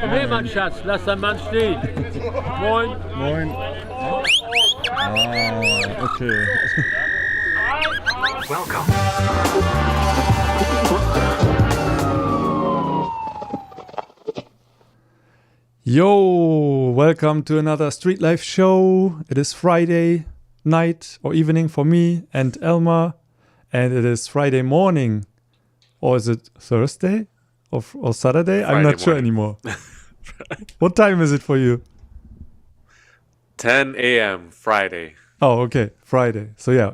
Hey, mein Schatz, lass dein Mann stehen. Moin. Moin. Okay. Welcome. Yo, welcome to another Street Life show. It is Friday night or evening for me and Elmar, and it is Friday morning. Or is it Thursday or Saturday? I'm not sure anymore. What time is it for you? 10 a.m. Friday. Oh, okay, Friday. So yeah,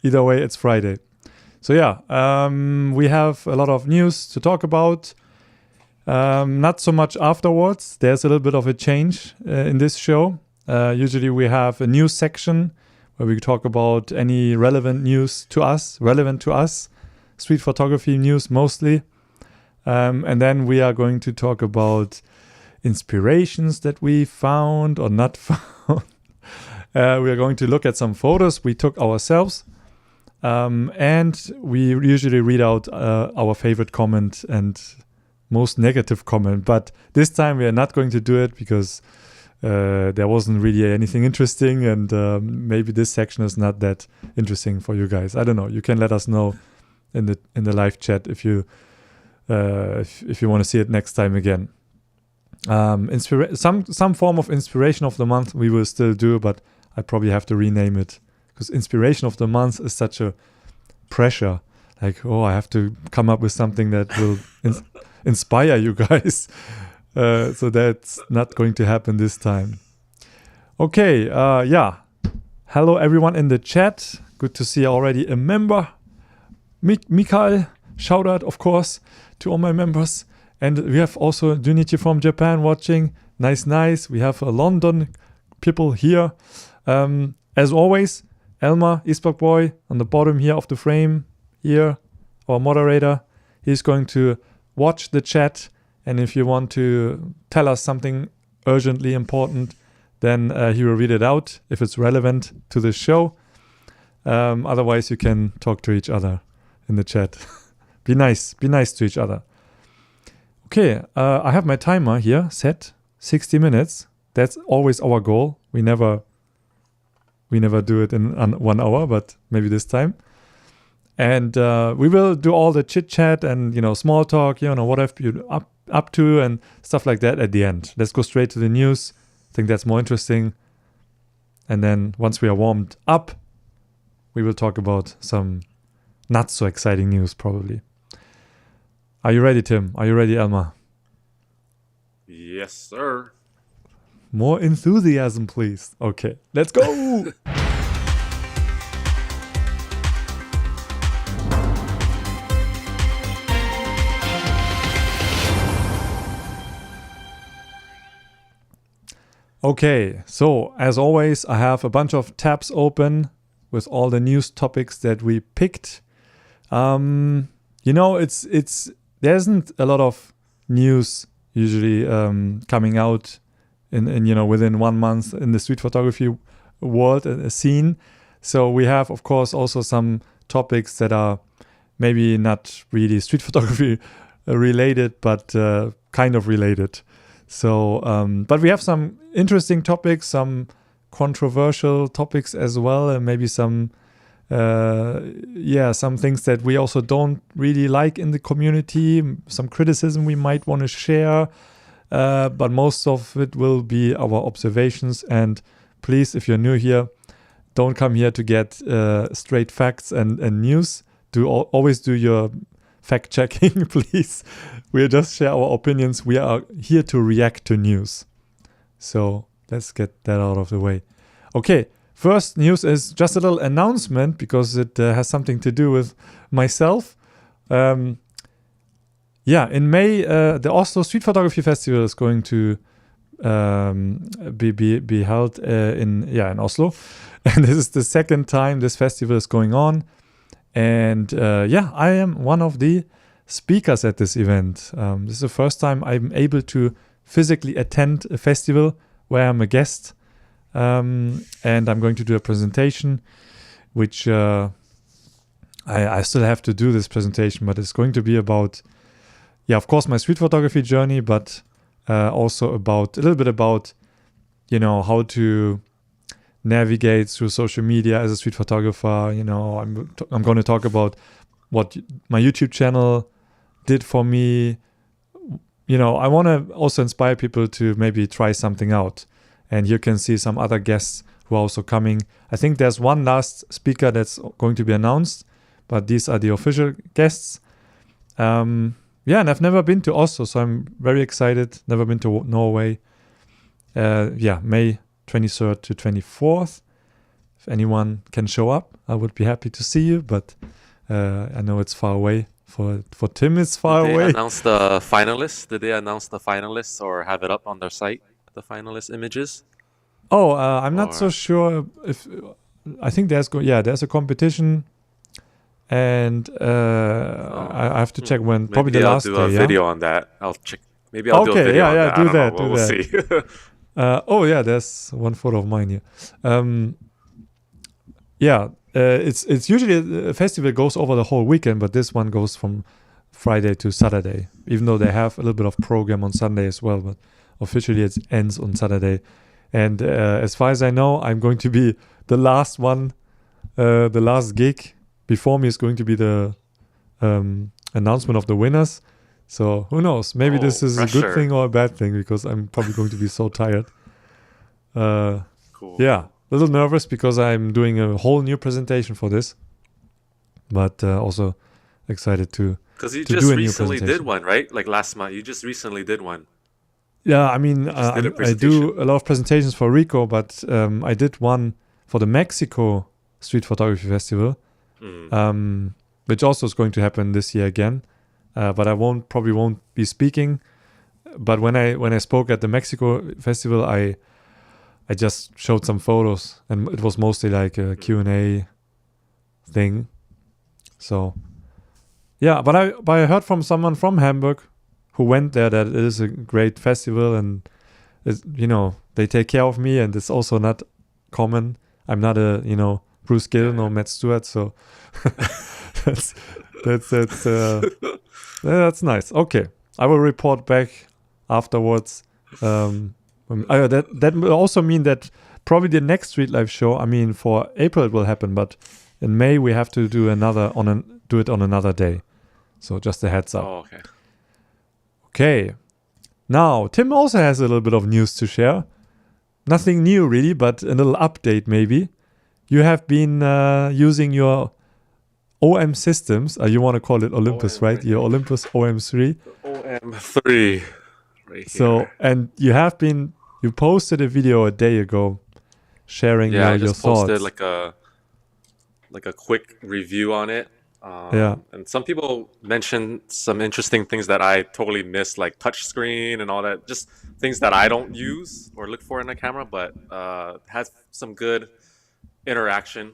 either way, it's Friday. So yeah, we have a lot of news to talk about. Not so much afterwards. There's a little bit of a change in this show. Usually we have a news section where we talk about any relevant news to us, street photography news mostly. And then we are going to talk about inspirations that we found or not found. We are going to look at some photos we took ourselves. And we usually read out our favorite comment and most negative comment. But this time we are not going to do it because there wasn't really anything interesting. And maybe this section is not that interesting for you guys. I don't know. You can let us know in the live chat if you want to see it next time again. Some form of inspiration of the month we will still do, but I probably have to rename it because inspiration of the month is such a pressure. Like, I have to come up with something that will inspire you guys. So that's not going to happen this time. Okay, hello everyone in the chat. Good to see already a member. Mikael, shout out, of course, to all my members. And we have also Junichi from Japan watching. Nice. We have London people here. As always, Elmar, Eastblock Boy, on the bottom here of the frame, here, our moderator. He's going to watch the chat. And if you want to tell us something urgently important, then he will read it out if it's relevant to the show. Otherwise, you can talk to each other in the chat. Be nice to each other. Okay, I have my timer here set, 60 minutes. That's always our goal. We never do it in 1 hour, but maybe this time. And we will do all the chit chat and small talk, whatever you're up to and stuff like that at the end. Let's go straight to the news. I think that's more interesting. And then once we are warmed up, we will talk about some not so exciting news, probably. Are you ready, Tim? Are you ready, Elmar? Yes, sir. More enthusiasm, please. Okay, let's go! Okay, so as always, I have a bunch of tabs open with all the news topics that we picked. There isn't a lot of news usually coming out in within 1 month in the street photography world scene. So we have, of course, also some topics that are maybe not really street photography related, but kind of related. So, but we have some interesting topics, some controversial topics as well, and maybe some things that we also don't really like in the community, some criticism we might want to share, but most of it will be our observations. And please, if you're new here, don't come here to get straight facts and news. Always do your fact checking, please. We'll just share our opinions. We are here to react to news. So let's get that out of the way. Okay. First news is just a little announcement because it has something to do with myself. In May, the Oslo Street Photography Festival is going to be held in Oslo, and this is the second time this festival is going on. And I am one of the speakers at this event. This is the first time I'm able to physically attend a festival where I'm a guest. And I'm going to do a presentation, which I still have to do this presentation, but it's going to be about, of course, my street photography journey, but also about a little bit about, you know, how to navigate through social media as a street photographer. You know, I'm going to talk about what my YouTube channel did for me. You know, I want to also inspire people to maybe try something out. And you can see some other guests who are also coming. I think there's one last speaker that's going to be announced, but these are the official guests. Yeah, and I've never been to Oslo, so I'm very excited. Never been to Norway. Yeah, May 23rd to 24th. If anyone can show up, I would be happy to see you, but I know it's far away. For Tim, it's far away. Did they announce the finalists? Did they announce the finalists or have it up on their site, the finalist images? Oh, I'm not so sure if... I think there's a competition, and I have to check when. Maybe probably the I'll last do day. a video on that. I'll check. Maybe I'll do a video on that. Do that. We'll see. Oh yeah, there's one photo of mine here. It's usually a festival goes over the whole weekend, but this one goes from Friday to Saturday. Even though they have a little bit of program on Sunday as well, but officially it ends on Saturday. And as far as I know, I'm going to be the last one. The last gig before me is going to be the announcement of the winners. So who knows? Maybe this is a good thing or a bad thing, because I'm probably going to be so tired. Cool. Yeah, a little nervous because I'm doing a whole new presentation for this, but also excited to. Because you just recently did one, right? Like last month, you just recently did one. Yeah, I mean, I do a lot of presentations for Rico, but I did one for the Mexico Street Photography Festival, which also is going to happen this year again. But I probably won't be speaking. But when I spoke at the Mexico Festival, I just showed some photos, and it was mostly like a Q&A thing. So, yeah, but I heard from someone from Hamburg who went there that it is a great festival, and they take care of me, and it's also not common. I'm not a Bruce Gill or Matt Stewart, so that's nice. Okay, I will report back afterwards. That will also mean that probably the next Street Life show, I mean, for April it will happen, but in May we have to do it on another day. So just a heads up. Oh, okay. Okay. Now, Tim also has a little bit of news to share. Nothing new really, but a little update maybe. You have been using your OM systems. You want to call it Olympus, right? Your Olympus OM-3. OM-3. Right here. So, and you posted a video a day ago sharing your thoughts. Yeah, I just posted like a quick review on it. And some people mentioned some interesting things that I totally missed, like touchscreen and all that. Just things that I don't use or look for in a camera, but has some good interaction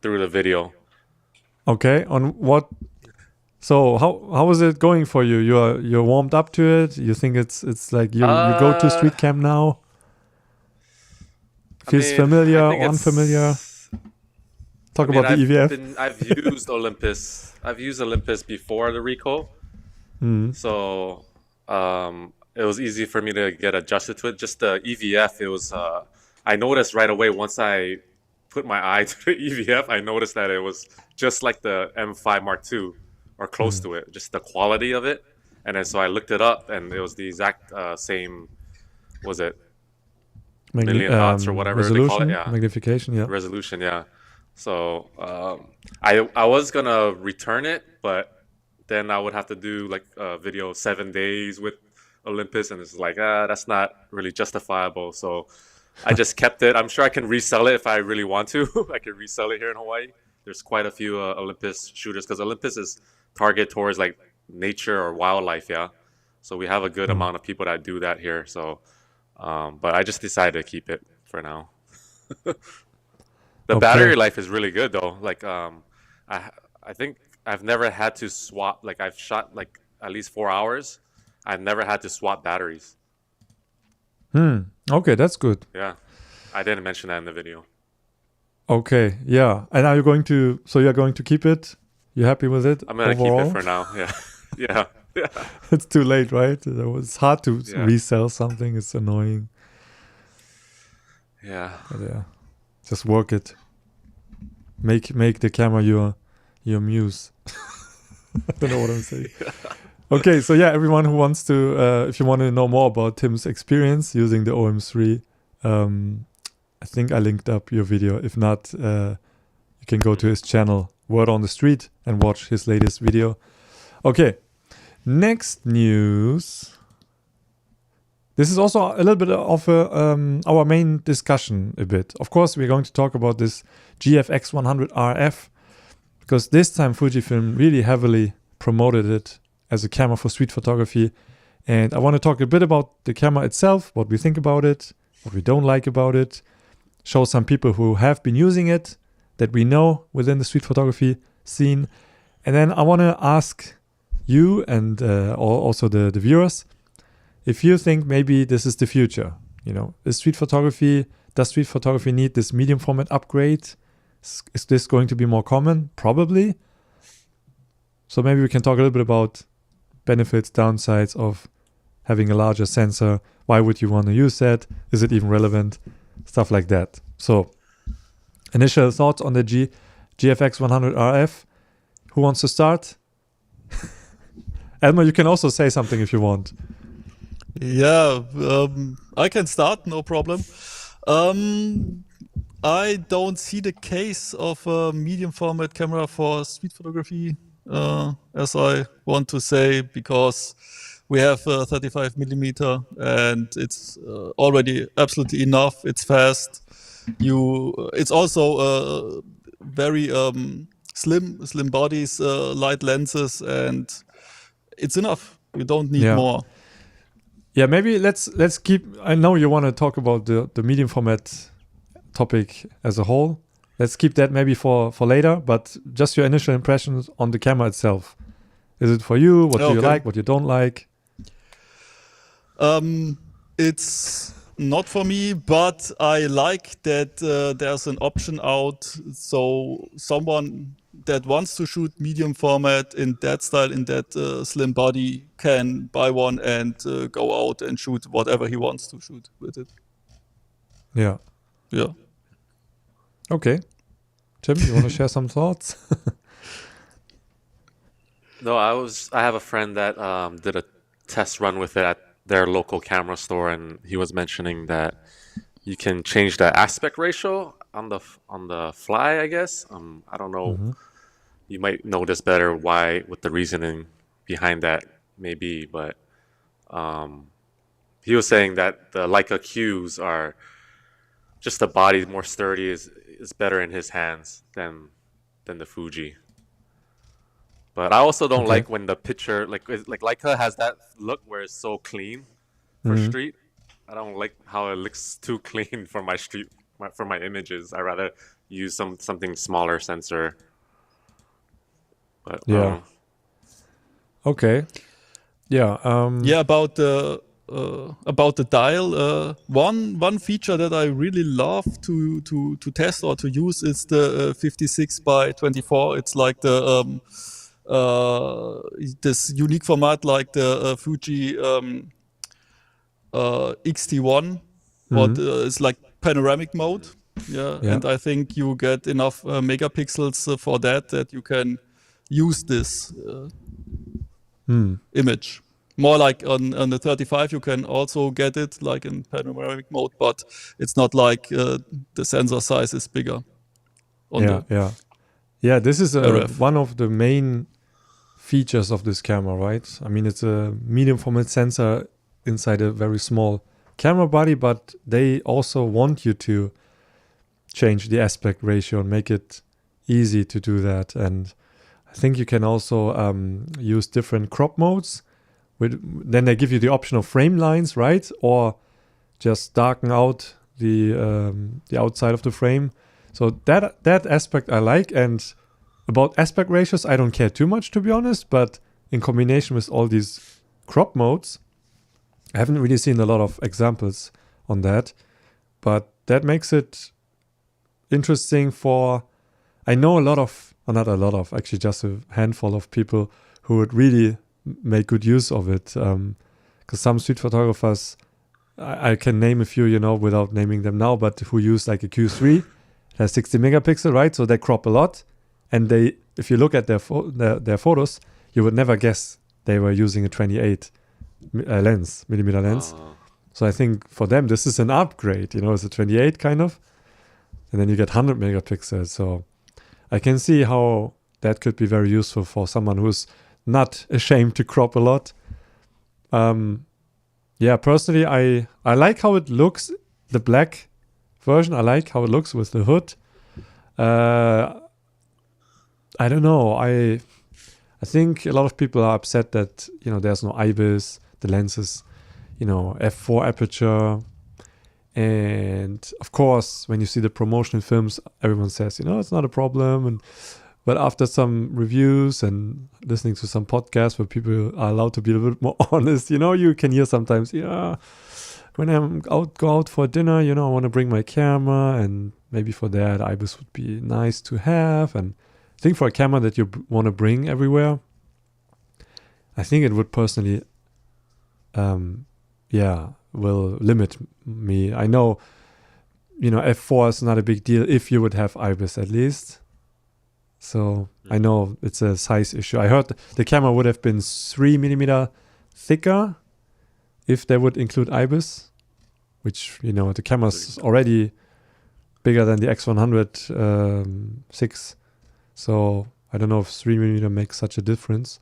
through the video. Okay, on what? So how is it going for you? You're warmed up to it? You think it's like you go to street cam now? Feels familiar or unfamiliar? Talk about the EVF. I've used Olympus. I've used Olympus before the Rico, so it was easy for me to get adjusted to it. Just the EVF, it was. I noticed right away once I put my eye to the EVF, I noticed that it was just like the M5 Mark II, or close to it. Just the quality of it, and then so I looked it up, and it was the exact same. Was it million dots or whatever they call it? Yeah, magnification. Yeah, resolution. Yeah. So I was gonna return it, but then I would have to do like a video 7 days with Olympus, and it's like that's not really justifiable. So I just kept it. I'm sure I can resell it if I really want to. I can resell it here in Hawaii. There's quite a few Olympus shooters, because Olympus is targeted towards like nature or wildlife. Yeah, so we have a good amount of people that do that here. So, but I just decided to keep it for now. The battery life is really good though. Like I think I've never had to swap. Like I've shot like at least 4 hours. I've never had to swap batteries. Okay, that's good. Yeah, I didn't mention that in the video. Okay, yeah. And you're going to keep it? You happy with it? I'm gonna keep it for now. Yeah, yeah. It's too late, right? It's hard to Yeah. resell something. It's annoying. Yeah. But yeah, just work it. Make the camera your muse. I don't know what I'm saying. Okay, so yeah, everyone who wants to, if you want to know more about Tim's experience using the OM-3, I think I linked up your video. If not, you can go to his channel, Word on the Street, and watch his latest video. Okay, next news. This is also a little bit of our main discussion a bit. Of course, we're going to talk about this GFX100RF, because this time Fujifilm really heavily promoted it as a camera for street photography. And I want to talk a bit about the camera itself, what we think about it, what we don't like about it, show some people who have been using it that we know within the street photography scene. And then I want to ask you and also the viewers, if you think maybe this is the future. You know, does street photography need this medium format upgrade? Is this going to be more common? Probably. So maybe we can talk a little bit about benefits, downsides of having a larger sensor. Why would you want to use that? Is it even relevant? Stuff like that. So, initial thoughts on the GFX100RF. Who wants to start? Elmar, you can also say something if you want. Yeah, I can start, no problem. I don't see the case of a medium format camera for street photography, as I want to say, because we have 35 millimeter and it's already absolutely enough. It's fast. It's also very slim bodies, light lenses, and it's enough. You don't need more. Yeah, maybe let's keep. I know you want to talk about the medium format topic as a whole. Let's keep that maybe for later. But just your initial impressions on the camera itself. Is it for you? What do you like? What you don't like? It's not for me, but I like that there's an option out. So someone that wants to shoot medium format in that style, in that slim body, can buy one and go out and shoot whatever he wants to shoot with it. Yeah. Yeah. Okay. Tim, you want to share some thoughts? No, I have a friend that did a test run with it at their local camera store, and he was mentioning that you can change the aspect ratio on the fly, I guess. I don't know. Mm-hmm. You might know this better, what the reasoning behind that may be, but he was saying that the Leica Qs are just the body more sturdy, is better in his hands than the Fuji. But I also don't like when the picture, like Leica has that look where it's so clean for street. I don't like how it looks too clean for my street, for my images. I rather use something smaller sensor. But, yeah. Okay. Yeah. About the dial. One feature that I really love to test or to use is the 56x24. It's like the this unique format, like the Fuji XT1, what is like panoramic mode. Yeah, and I think you get enough megapixels for that you can use this image. More like on the 35, you can also get it like in panoramic mode, but it's not like the sensor size is bigger. Yeah, this is one of the main features of this camera, right? I mean, it's a medium format sensor inside a very small camera body, but they also want you to change the aspect ratio and make it easy to do that. And I think you can also use different crop modes. Then they give you the option of frame lines, right? Or just darken out the outside of the frame. So that aspect I like. And about aspect ratios, I don't care too much, to be honest. But in combination with all these crop modes, I haven't really seen a lot of examples on that. But that makes it interesting for... I know not a lot of, actually just a handful of people who would really make good use of it. Because some street photographers, I can name a few, without naming them now, but who use like a Q3, it has 60 megapixel, right? So they crop a lot. And if you look at their photos, you would never guess they were using a 28 millimeter lens. So I think for them, this is an upgrade, it's a 28 kind of. And then you get 100 megapixels. So I can see how that could be very useful for someone who's not ashamed to crop a lot. Personally, I like how it looks, the black version. I like how it looks with the hood. I don't know. I think a lot of people are upset that, there's no IBIS, the lens is, f4 aperture. And of course, when you see the promotional films, everyone says, it's not a problem. But after some reviews and listening to some podcasts where people are allowed to be a little bit more honest, you can hear sometimes, when go out for dinner, I want to bring my camera, and maybe for that, IBIS would be nice to have. And I think for a camera that you want to bring everywhere, I think it would personally, will limit me. I know, f4 is not a big deal if you would have IBIS at least. So I know it's a size issue. I heard the camera would have been 3 millimeter thicker if they would include IBIS, which, the camera's already bigger than the X100 6. So I don't know if 3 millimeter makes such a difference.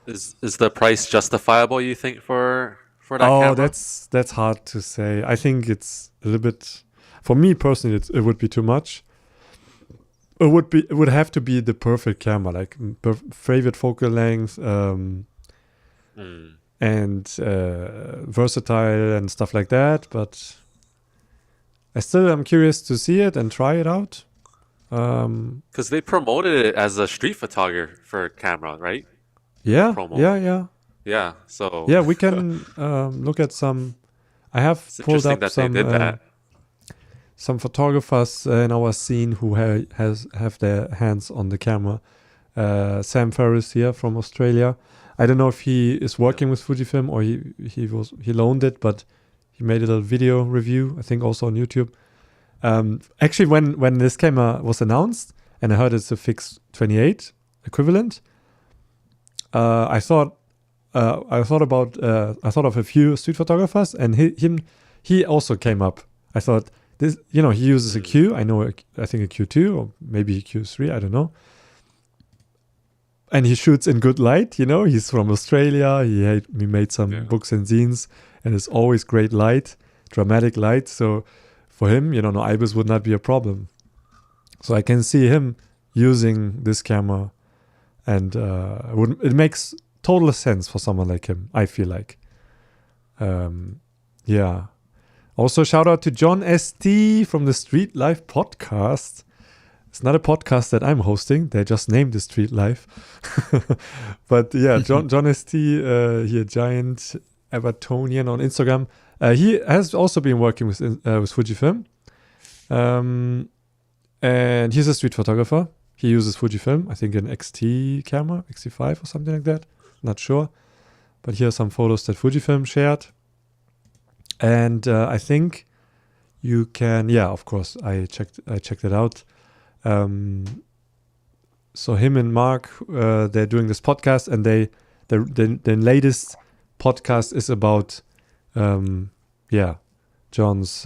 Is the price justifiable, you think, for that camera? Oh, that's hard to say. I think it's a little bit, for me personally, it would be too much. It would have to be the perfect camera, like favorite focal length, and versatile and stuff like that. But I still am curious to see it and try it out. Because they promoted it as a street photographer camera, right? Yeah, Promo. yeah. So yeah, we can look at some. I have it's pulled interesting up that some they did that. Some photographers in our scene who have their hands on the camera. Sam Ferris here from Australia. I don't know if he is working with Fujifilm or he loaned it, but he made a little video review, I think also on YouTube. Actually, when this camera was announced and I heard it's a fixed 28 equivalent, I thought of a few street photographers, and he also came up. I thought, this, he uses a Q. I think a Q2 or maybe a Q3. I don't know. And he shoots in good light. He's from Australia. He made some books and zines, and it's always great light, dramatic light. So for him, no IBIS would not be a problem. So I can see him using this camera, and it makes total sense for someone like him. I feel like, yeah. Also, shout out to John ST from the Street Life podcast. It's not a podcast that I'm hosting. They just named the Street Life. But yeah, John ST, here, giant Evertonian on Instagram. He has also been working with Fujifilm. And he's a street photographer. He uses Fujifilm, I think an XT camera, XT5 or something like that. Not sure. But here are some photos that Fujifilm shared. And I think you can, of course, I checked it out. So him and Mark, they're doing this podcast, and the latest podcast is about, John's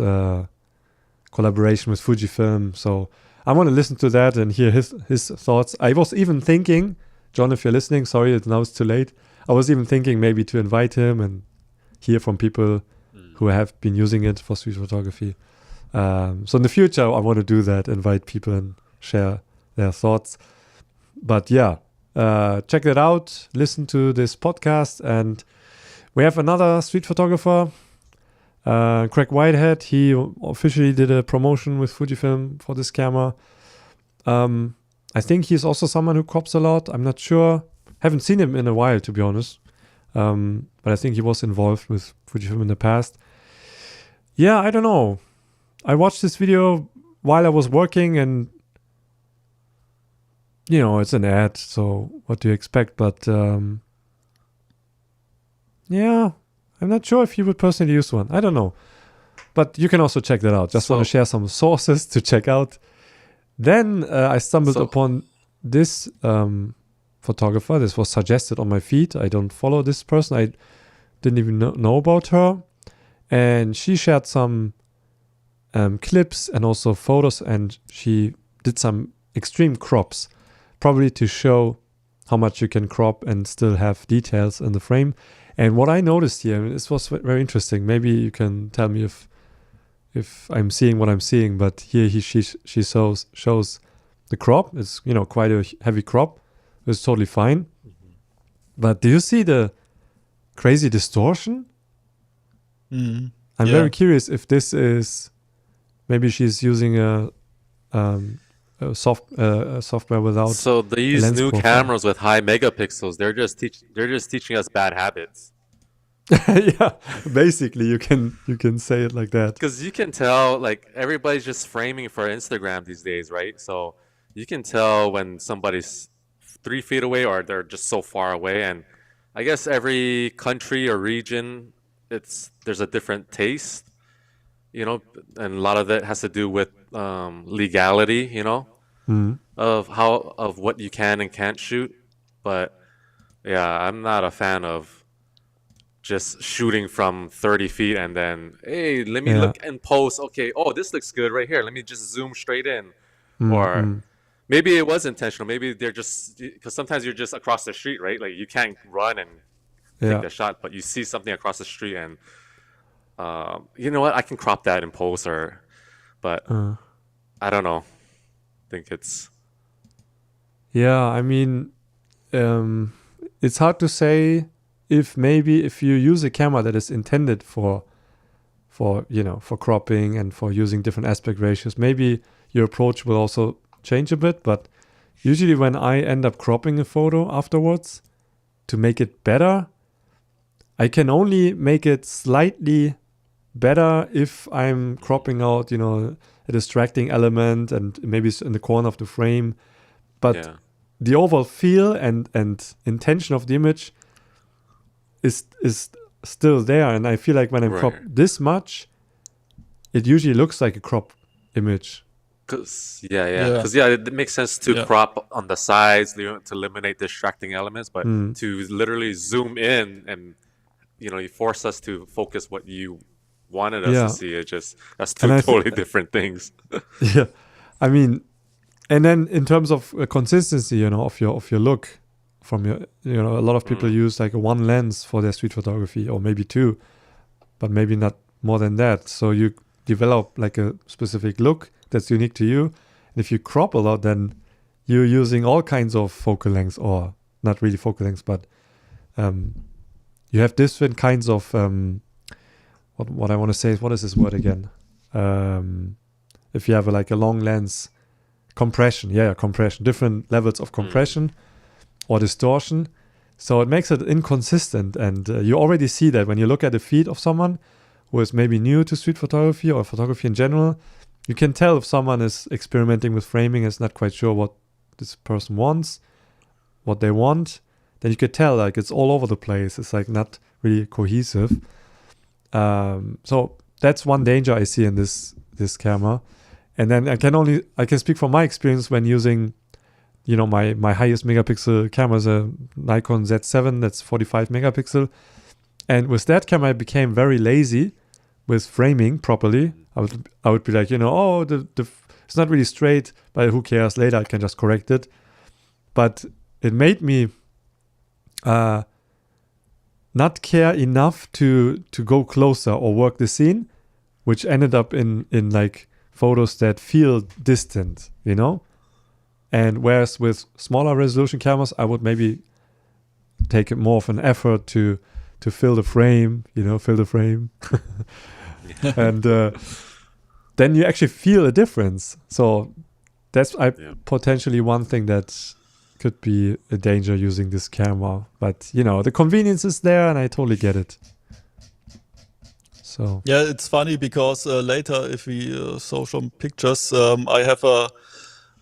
collaboration with Fujifilm. So I want to listen to that and hear his thoughts. I was even thinking, John, if you're listening, sorry, now it's too late. I was even thinking maybe to invite him and hear from people who have been using it for street photography. So in the future, I want to do that, invite people and share their thoughts. But check that out, listen to this podcast. And we have another street photographer, Craig Whitehead. He officially did a promotion with Fujifilm for this camera. I think he's also someone who crops a lot. I'm not sure. Haven't seen him in a while, to be honest. But I think he was involved with Fujifilm in the past. Yeah, I don't know. I watched this video while I was working, and it's an ad, so what do you expect? But Yeah, I'm not sure if you would personally use one. I don't know. But you can also check that out. Just want to share some sources to check out. Then I stumbled upon this photographer. This was suggested on my feed. I don't follow this person. I didn't even know about her. And she shared some clips and also photos. And she did some extreme crops, probably to show how much you can crop and still have details in the frame. And what I noticed here, this was very interesting. Maybe you can tell me if I'm seeing what I'm seeing. But here she shows the crop. It's quite a heavy crop. It's totally fine. Mm-hmm. But do you see the crazy distortion? Mm-hmm. I'm very curious if this is maybe she's using a software without. So these new cameras with high megapixels, they're just teaching us bad habits. Yeah, basically you can say it like that. Because you can tell, like, everybody's just framing for Instagram these days, right? So you can tell when somebody's 3 feet away or they're just so far away. And I guess every country or region, there's a different taste, and a lot of that has to do with legality, of what you can and can't shoot. But yeah, I'm not a fan of just shooting from 30 feet and then, hey, let me look and post. Okay, this looks good right here. Let me just zoom straight in. Or maybe it was intentional. Maybe they're just, because sometimes you're just across the street, right? Like you can't run and take the shot, but you see something across the street and you know what? I can crop that in post but I don't know. I think it's. Yeah, I mean, it's hard to say if you use a camera that is intended for cropping and for using different aspect ratios, maybe your approach will also change a bit. But usually when I end up cropping a photo afterwards to make it better, I can only make it slightly better if I'm cropping out, a distracting element and maybe it's in the corner of the frame. But the overall feel and intention of the image is still there. And I feel like when I'm cropped this much, it usually looks like a crop image. Because it makes sense to crop on the sides to eliminate distracting elements, but to literally zoom in and you force us to focus what you wanted us to see. That's two totally different things. Yeah, I mean, and then in terms of consistency, of your look, from your, a lot of people use like a one lens for their street photography, or maybe two, but maybe not more than that. So you develop like a specific look that's unique to you. And if you crop a lot, then you're using all kinds of focal lengths, or not really focal lengths, but you have different kinds of what I want to say is, what is this word again? If you have like a long lens, compression, different levels of compression or distortion. So it makes it inconsistent, and you already see that when you look at the feed of someone who is maybe new to street photography or photography in general. You can tell if someone is experimenting with framing, is not quite sure what this person wants, what they want. Then you could tell like it's all over the place. It's like not really cohesive. So that's one danger I see in this camera. And then I can speak from my experience when using, my highest megapixel camera is a Nikon Z7 that's 45 megapixel. And with that camera, I became very lazy with framing properly. I would be like, it's not really straight, but who cares? Later I can just correct it. But it made me not care enough to go closer or work the scene, which ended up in like photos that feel distant, And whereas with smaller resolution cameras, I would maybe take more of an effort to fill the frame, and then you actually feel a difference. So that's potentially one thing that could be a danger using this camera. But, the convenience is there, and I totally get it. So yeah, it's funny because later if we show some pictures, I have a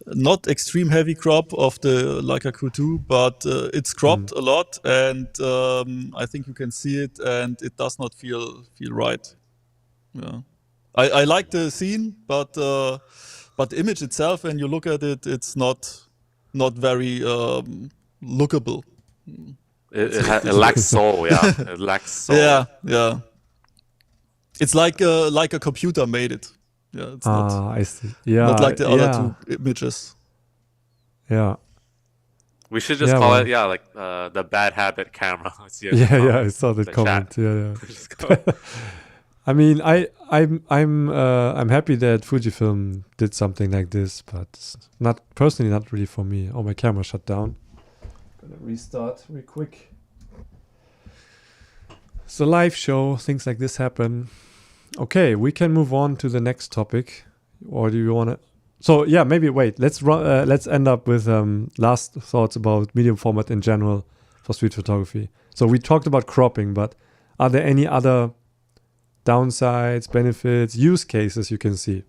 not extreme heavy crop of the Leica Q2, but it's cropped a lot, and I think you can see it, and it does not feel right. Yeah, I like the scene, but the image itself, when you look at it, it's not very lookable. It lacks soul. Yeah, it lacks soul. Yeah. It's like a computer made it. Yeah, it's not. I see. Yeah, not like the other two images. Yeah. We should just call it like the bad habit camera. Yeah. I saw that comment. Chat. Yeah. I mean, I'm happy that Fujifilm did something like this, but not really for me. Oh, my camera shut down. Gonna restart real quick. It's a live show. Things like this happen. Okay, we can move on to the next topic, or do you want to? So yeah, maybe wait. Let's end up with last thoughts about medium format in general for street photography. So we talked about cropping, but are there any other downsides, benefits, use cases you can see?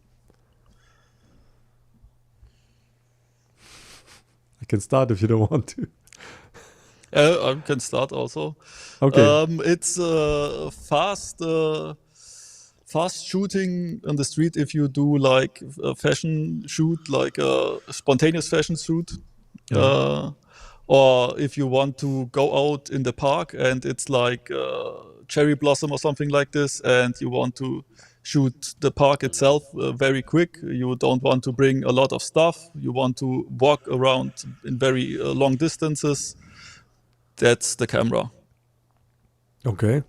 I can start if you don't want to. I can start also. Okay. It's fast shooting on the street if you do like a fashion shoot, like a spontaneous fashion shoot. Or if you want to go out in the park and it's like cherry blossom or something like this, and you want to shoot the park itself very quick. You don't want to bring a lot of stuff. You want to walk around in very long distances. That's the camera. Okay.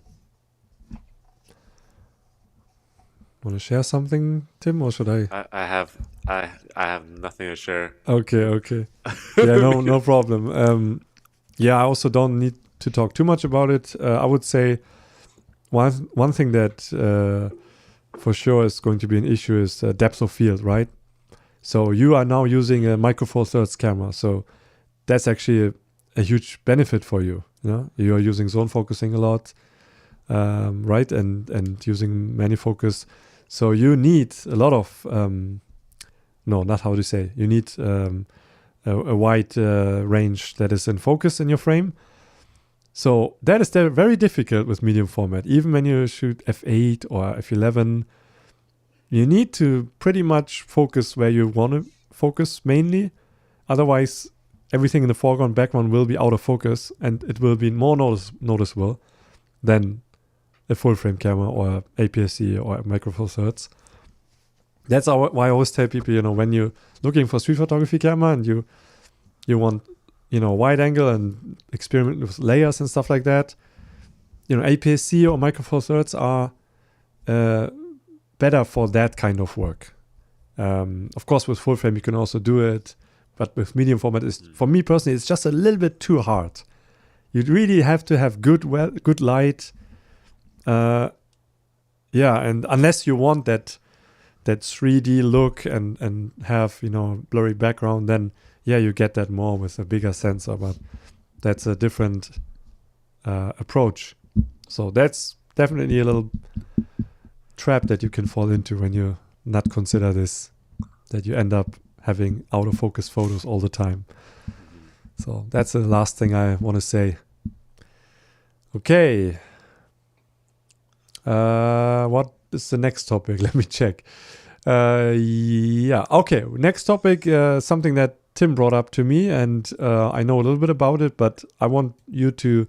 Want to share something, Tim, or should I? I have nothing to share. Okay. Yeah, no problem. Yeah, I also don't need to talk too much about it. I would say one thing that for sure is going to be an issue is depth of field, right? So you are now using a Micro Four Thirds camera, so that's actually a huge benefit for you. You are using zone focusing a lot, right? And using many focus. So you need a lot of you need a wide range that is in focus in your frame. So that is very difficult with medium format. Even when you shoot f8 or f11, you need to pretty much focus where you want to focus mainly. Otherwise, everything in the foreground, background will be out of focus, and it will be more noticeable than a full frame camera or APS-C or a Micro Four Thirds. That's why I always tell people, when you're looking for street photography camera and you want, wide angle and experiment with layers and stuff like that, APS-C or Micro Four Thirds are better for that kind of work. Of course, with full frame you can also do it, but with medium format, for me personally, it's just a little bit too hard. You really have to have good light. And unless you want that 3D look and have blurry background, then you get that more with a bigger sensor, but that's a different approach. So that's definitely a little trap that you can fall into when you not consider this, that you end up having out of focus photos all the time. So that's the last thing I want to say. Okay. What is the next topic? Let me check. Okay. Next topic, something that Tim brought up to me, and I know a little bit about it, but I want you to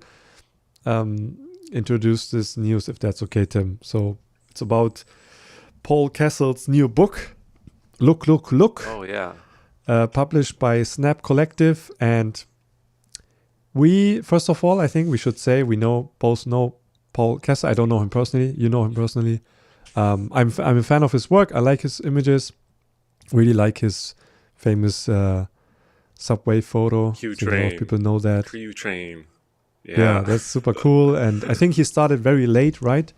introduce this news, if that's okay, Tim. So it's about Paul Kessel's new book, Look. Oh, yeah. Published by Snap Collective. And we, first of all, I think we should say we both know Paul Kessel. I don't know him personally. You know him personally. I'm a fan of his work. I like his images. Really like his famous subway photo. Q-Train. A lot of people know that. Q-Train. Yeah, that's super cool. And I think he started very late, right?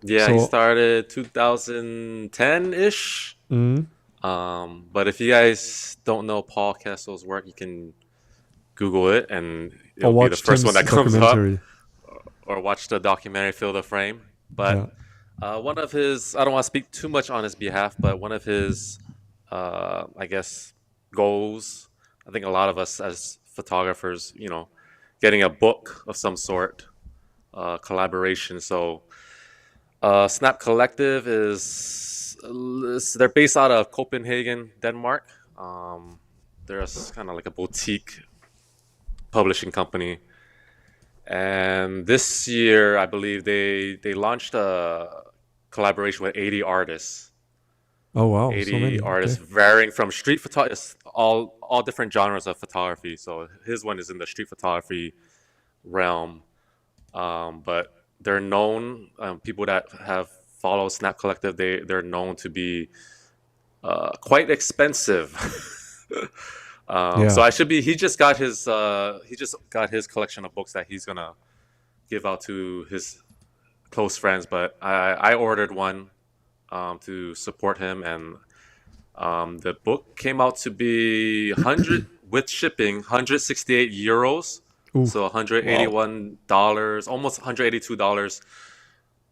He started 2010-ish. Mm-hmm. But if you guys don't know Paul Kessel's work, you can Google it, and it'll be the first one that comes up. Or watch the documentary Feel the Frame. But one of his, I don't want to speak too much on his behalf, but one of his I guess, goals. I think a lot of us as photographers, getting a book of some sort, collaboration. So Snap Collective they're based out of Copenhagen, Denmark. They're kind of like a boutique publishing company. And this year, I believe they launched a collaboration with 80 artists. Oh wow, 80 so many. artists, Okay. varying from street photography, all different genres of photography. So his one is in the street photography realm. But they're known, people that have followed Snap Collective, they're known to be quite expensive. Yeah. So he just got his collection of books that he's gonna give out to his close friends. But I ordered one to support him, and the book came out to be 100 with shipping, 168 euros. Ooh. So $181, almost $182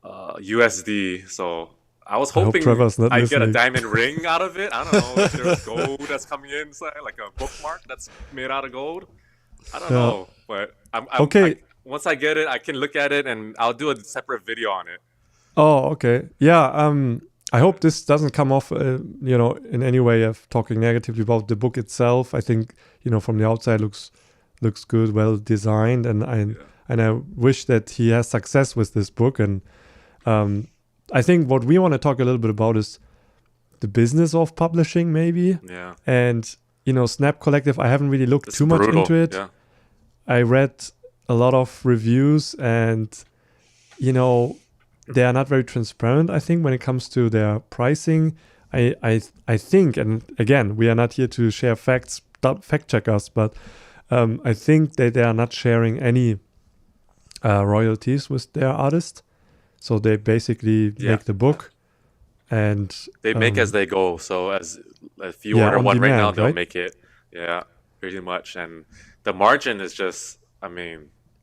USD. So I was hope hoping Trevor's not I get a listening. diamond ring out of it. I don't know if there's gold that's coming inside, like a bookmark that's made out of gold. I don't know, but Okay. once I get it, I can look at it and I'll do a separate video on it. Oh, okay. Yeah. I hope this doesn't come off, in any way of talking negatively about the book itself. I think, from the outside looks good, well designed, and I wish that he has success with this book. And I think what we want to talk a little bit about is the business of publishing, maybe. Yeah. And Snap Collective, I haven't really looked too much into it. Yeah. I read a lot of reviews, and they are not very transparent, I think, when it comes to their pricing. I think, and again, we are not here to share facts, fact check us, but I think that they are not sharing any royalties with their artist. So they basically make the book, and they make as they go. So if you Yeah, order on one right now, demand, they'll right? make it. Yeah, pretty much. And the margin is just,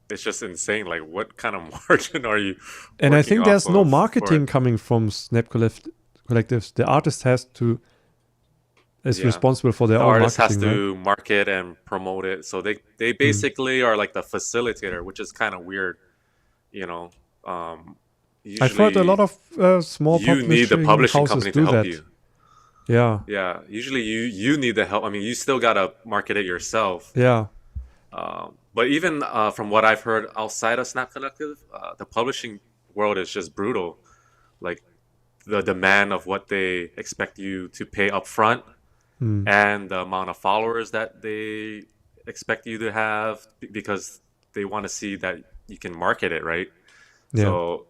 it's just insane. Like, what kind of margin are you? And I working think there's off no of for marketing it? coming from Snap Collectives. The artist is Yeah. responsible for their The own artist has marketing, right? to market and promote it. So they basically are like the facilitator, which is kind of weird. I've heard a lot of small you need the publishing houses company do to help that. you. Yeah, Yeah, usually you need the help. You still gotta market it yourself. yeah, But even from what I've heard outside of Snap Collective, the publishing world is just brutal. Like the demand of what they expect you to pay up front and the amount of followers that they expect you to have because they want to see that you can market it, right? yeah. So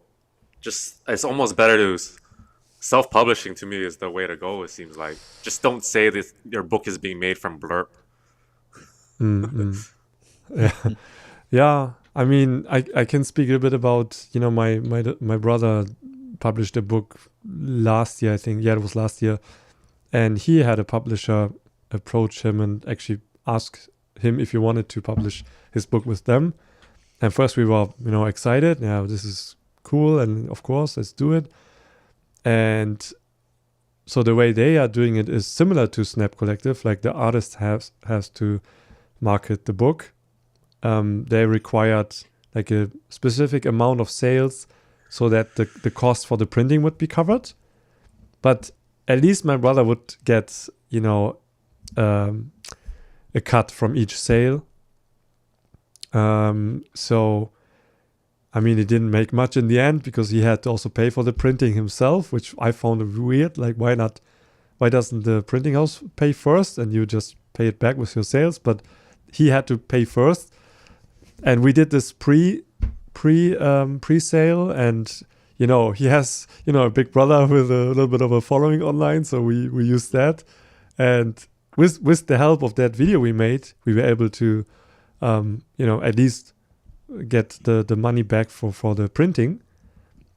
it's almost better to self-publishing, to me, is the way to go, it seems like. Just don't say that your book is being made from blurb. Yeah, yeah. I can speak a little bit about my brother published a book last year, I think. Yeah, it was last year, and he had a publisher approach him and actually ask him if he wanted to publish his book with them. And first we were excited. Yeah, this is cool, and of course let's do it. And so the way they are doing it is similar to Snap Collective. Like the artist has to market the book. They required like a specific amount of sales so that the cost for the printing would be covered. But at least my brother would get a cut from each sale. So he didn't make much in the end because he had to also pay for the printing himself, which I found weird. Like, why not? Why doesn't the printing house pay first and you just pay it back with your sales? But he had to pay first, and we did this pre-sale, and he has a big brother with a little bit of a following online, so we used that, and with the help of that video we made, we were able to at least get the money back for the printing.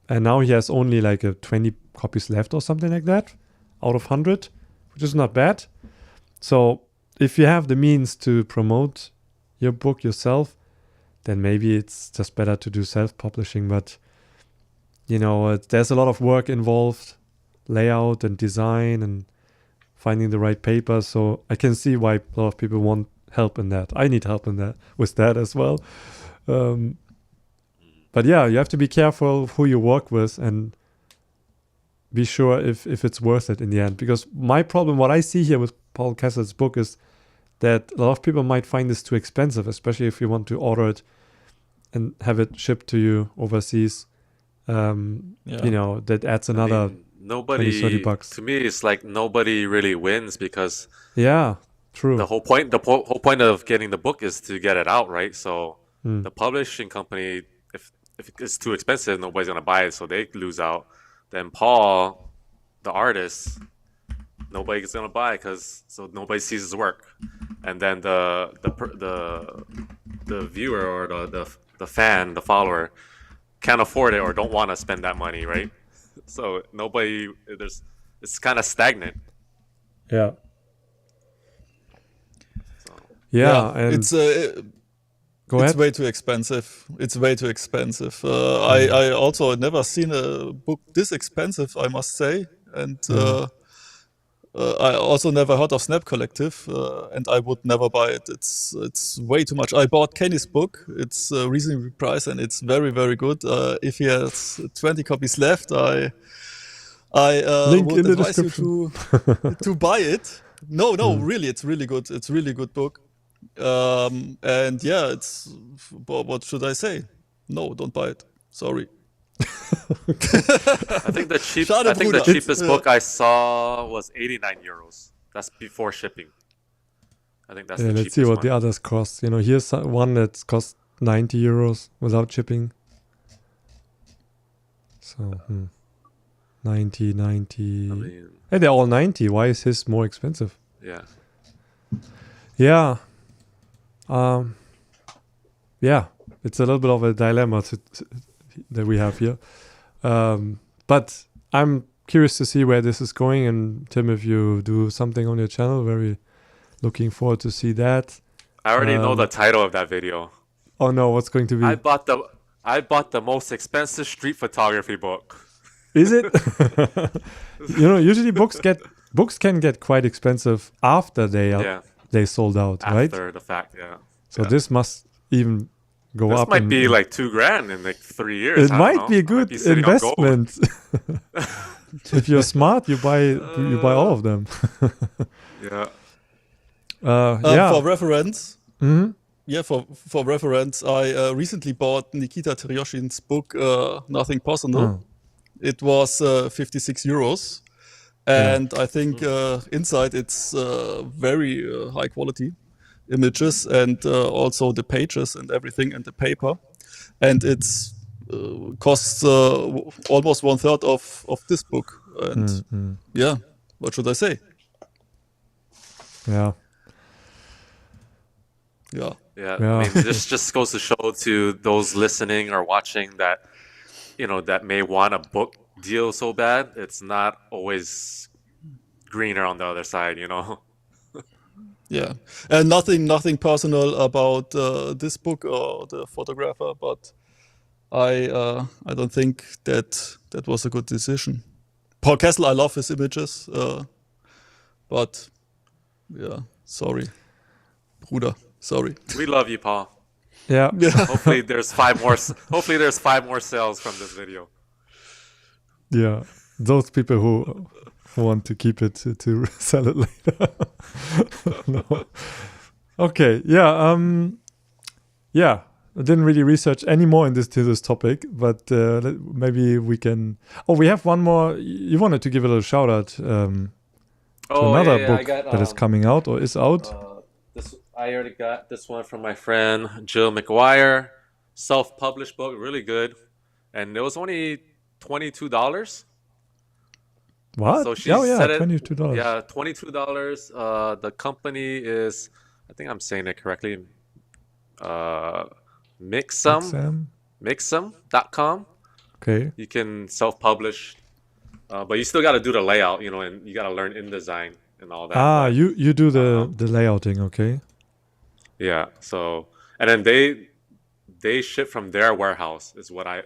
And now he has only like 20 copies left or something like that out of 100, which is not bad. So if you have the means to promote your book yourself, then maybe it's just better to do self-publishing. But there's a lot of work involved, layout and design and finding the right paper. So I can see why a lot of people want help in that. I need help in that with that as well. But yeah, you have to be careful who you work with and be sure if it's worth it in the end. Because my problem, what I see here with Paul Kessel's book is that a lot of people might find this too expensive, especially if you want to order it and have it shipped to you overseas. That adds another nobody 20, $30. To me, it's like nobody really wins because true. The whole point of getting the book is to get it out, right? So the publishing company, if it's too expensive, nobody's gonna buy it, so they lose out. Then Paul, the artist, nobody's gonna buy so nobody sees his work, and then the viewer or the fan, the follower, can't afford it or don't want to spend that money, right? So it's kind of stagnant. Yeah. And it's go ahead. It's way too expensive. I also had never seen a book this expensive, I must say, and I also never heard of Snap Collective, and I would never buy it. It's way too much. I bought Kenny's book. It's reasonably priced, and it's very, very good. If he has 20 copies left, I Link would in the advise you description. to buy it. No, really, it's really good. It's a really good book. And yeah, what should I say? No, don't buy it. Sorry. I think the cheapest book I saw was 89 euros. That's before shipping. I think that's the cheapest. Let's see what one. the others cost. Here's one that costs 90 euros without shipping. So 90. Hey, they're all 90. Why is his more expensive? Yeah. It's a little bit of a dilemma that we have here. But I'm curious to see where this is going. And Tim, if you do something on your channel, very looking forward to see that. I already know the title of that video. Oh no, what's going to be? I bought the most expensive street photography book. Is it? Usually books can get quite expensive after they sold out, right? After the fact, yeah. So this must even go up. This might be like $2,000 in like 3 years. It might be a good investment. If you're smart, you buy all of them. Yeah. For reference. Mm-hmm. Yeah, for reference, I recently bought Nikita Teryoshin's book, Nothing Personal. It was 56 euros. And I think inside it's very high quality images and also the pages and everything and the paper. And it's costs almost 1/3 of this book. And yeah, what should I say? Yeah. I mean, this just goes to show to those listening or watching that, that may want a book deal so bad, it's not always greener on the other side, Yeah, and nothing personal about this book or the photographer, but I don't think that was a good decision. Paul Kessel, I love his images, but yeah, sorry, Bruder, sorry. We love you, Paul. Yeah. Hopefully there's 5 more. Hopefully there's 5 more sales from this video. Yeah, those people who want to keep it to sell it later. No. Okay. Yeah. I didn't really research any more into this topic, but maybe we can. Oh, we have one more. You wanted to give a little shout out to another book that is coming out or is out. I already got this one from my friend Jill Maguire, self-published book, really good, and it was only $22. What? So she said it, $22. Yeah, $22. The company is, I think I'm saying it correctly, Mixsum.com. Okay. You can self-publish, but you still got to do the layout, and you got to learn InDesign and all that. You do the layouting, okay? Yeah. So, and then they ship from their warehouse,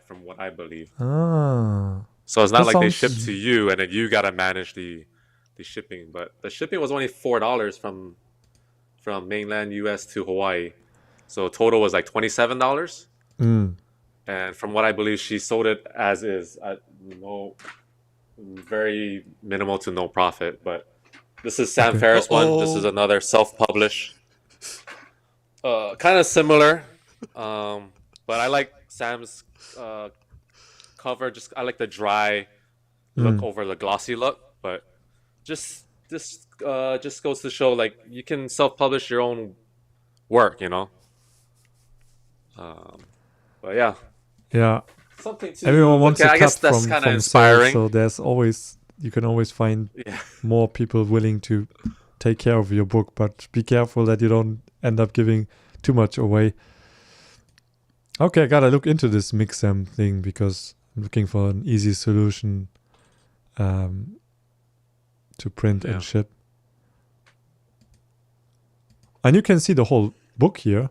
from what I believe. Ah. So it's not like they ship to you and then you got to manage the the shipping, but the shipping was only $4 from mainland US to Hawaii. So total was like $27. And from what I believe, she sold it as is at very minimal to no profit. But this is Sam Ferris one. This is another self-published. Kind of similar. But I like Sam's cover. I like the dry look over the glossy look. But just goes to show, like, you can self-publish your own work, you know. But yeah. Something to everyone wants to I guess cut that's kind of from inspiring. Sales, so you can always find more people willing to take care of your book, but be careful that you don't end up giving too much away. Okay, I gotta look into this Mixam thing because I'm looking for an easy solution to print and ship. And you can see the whole book here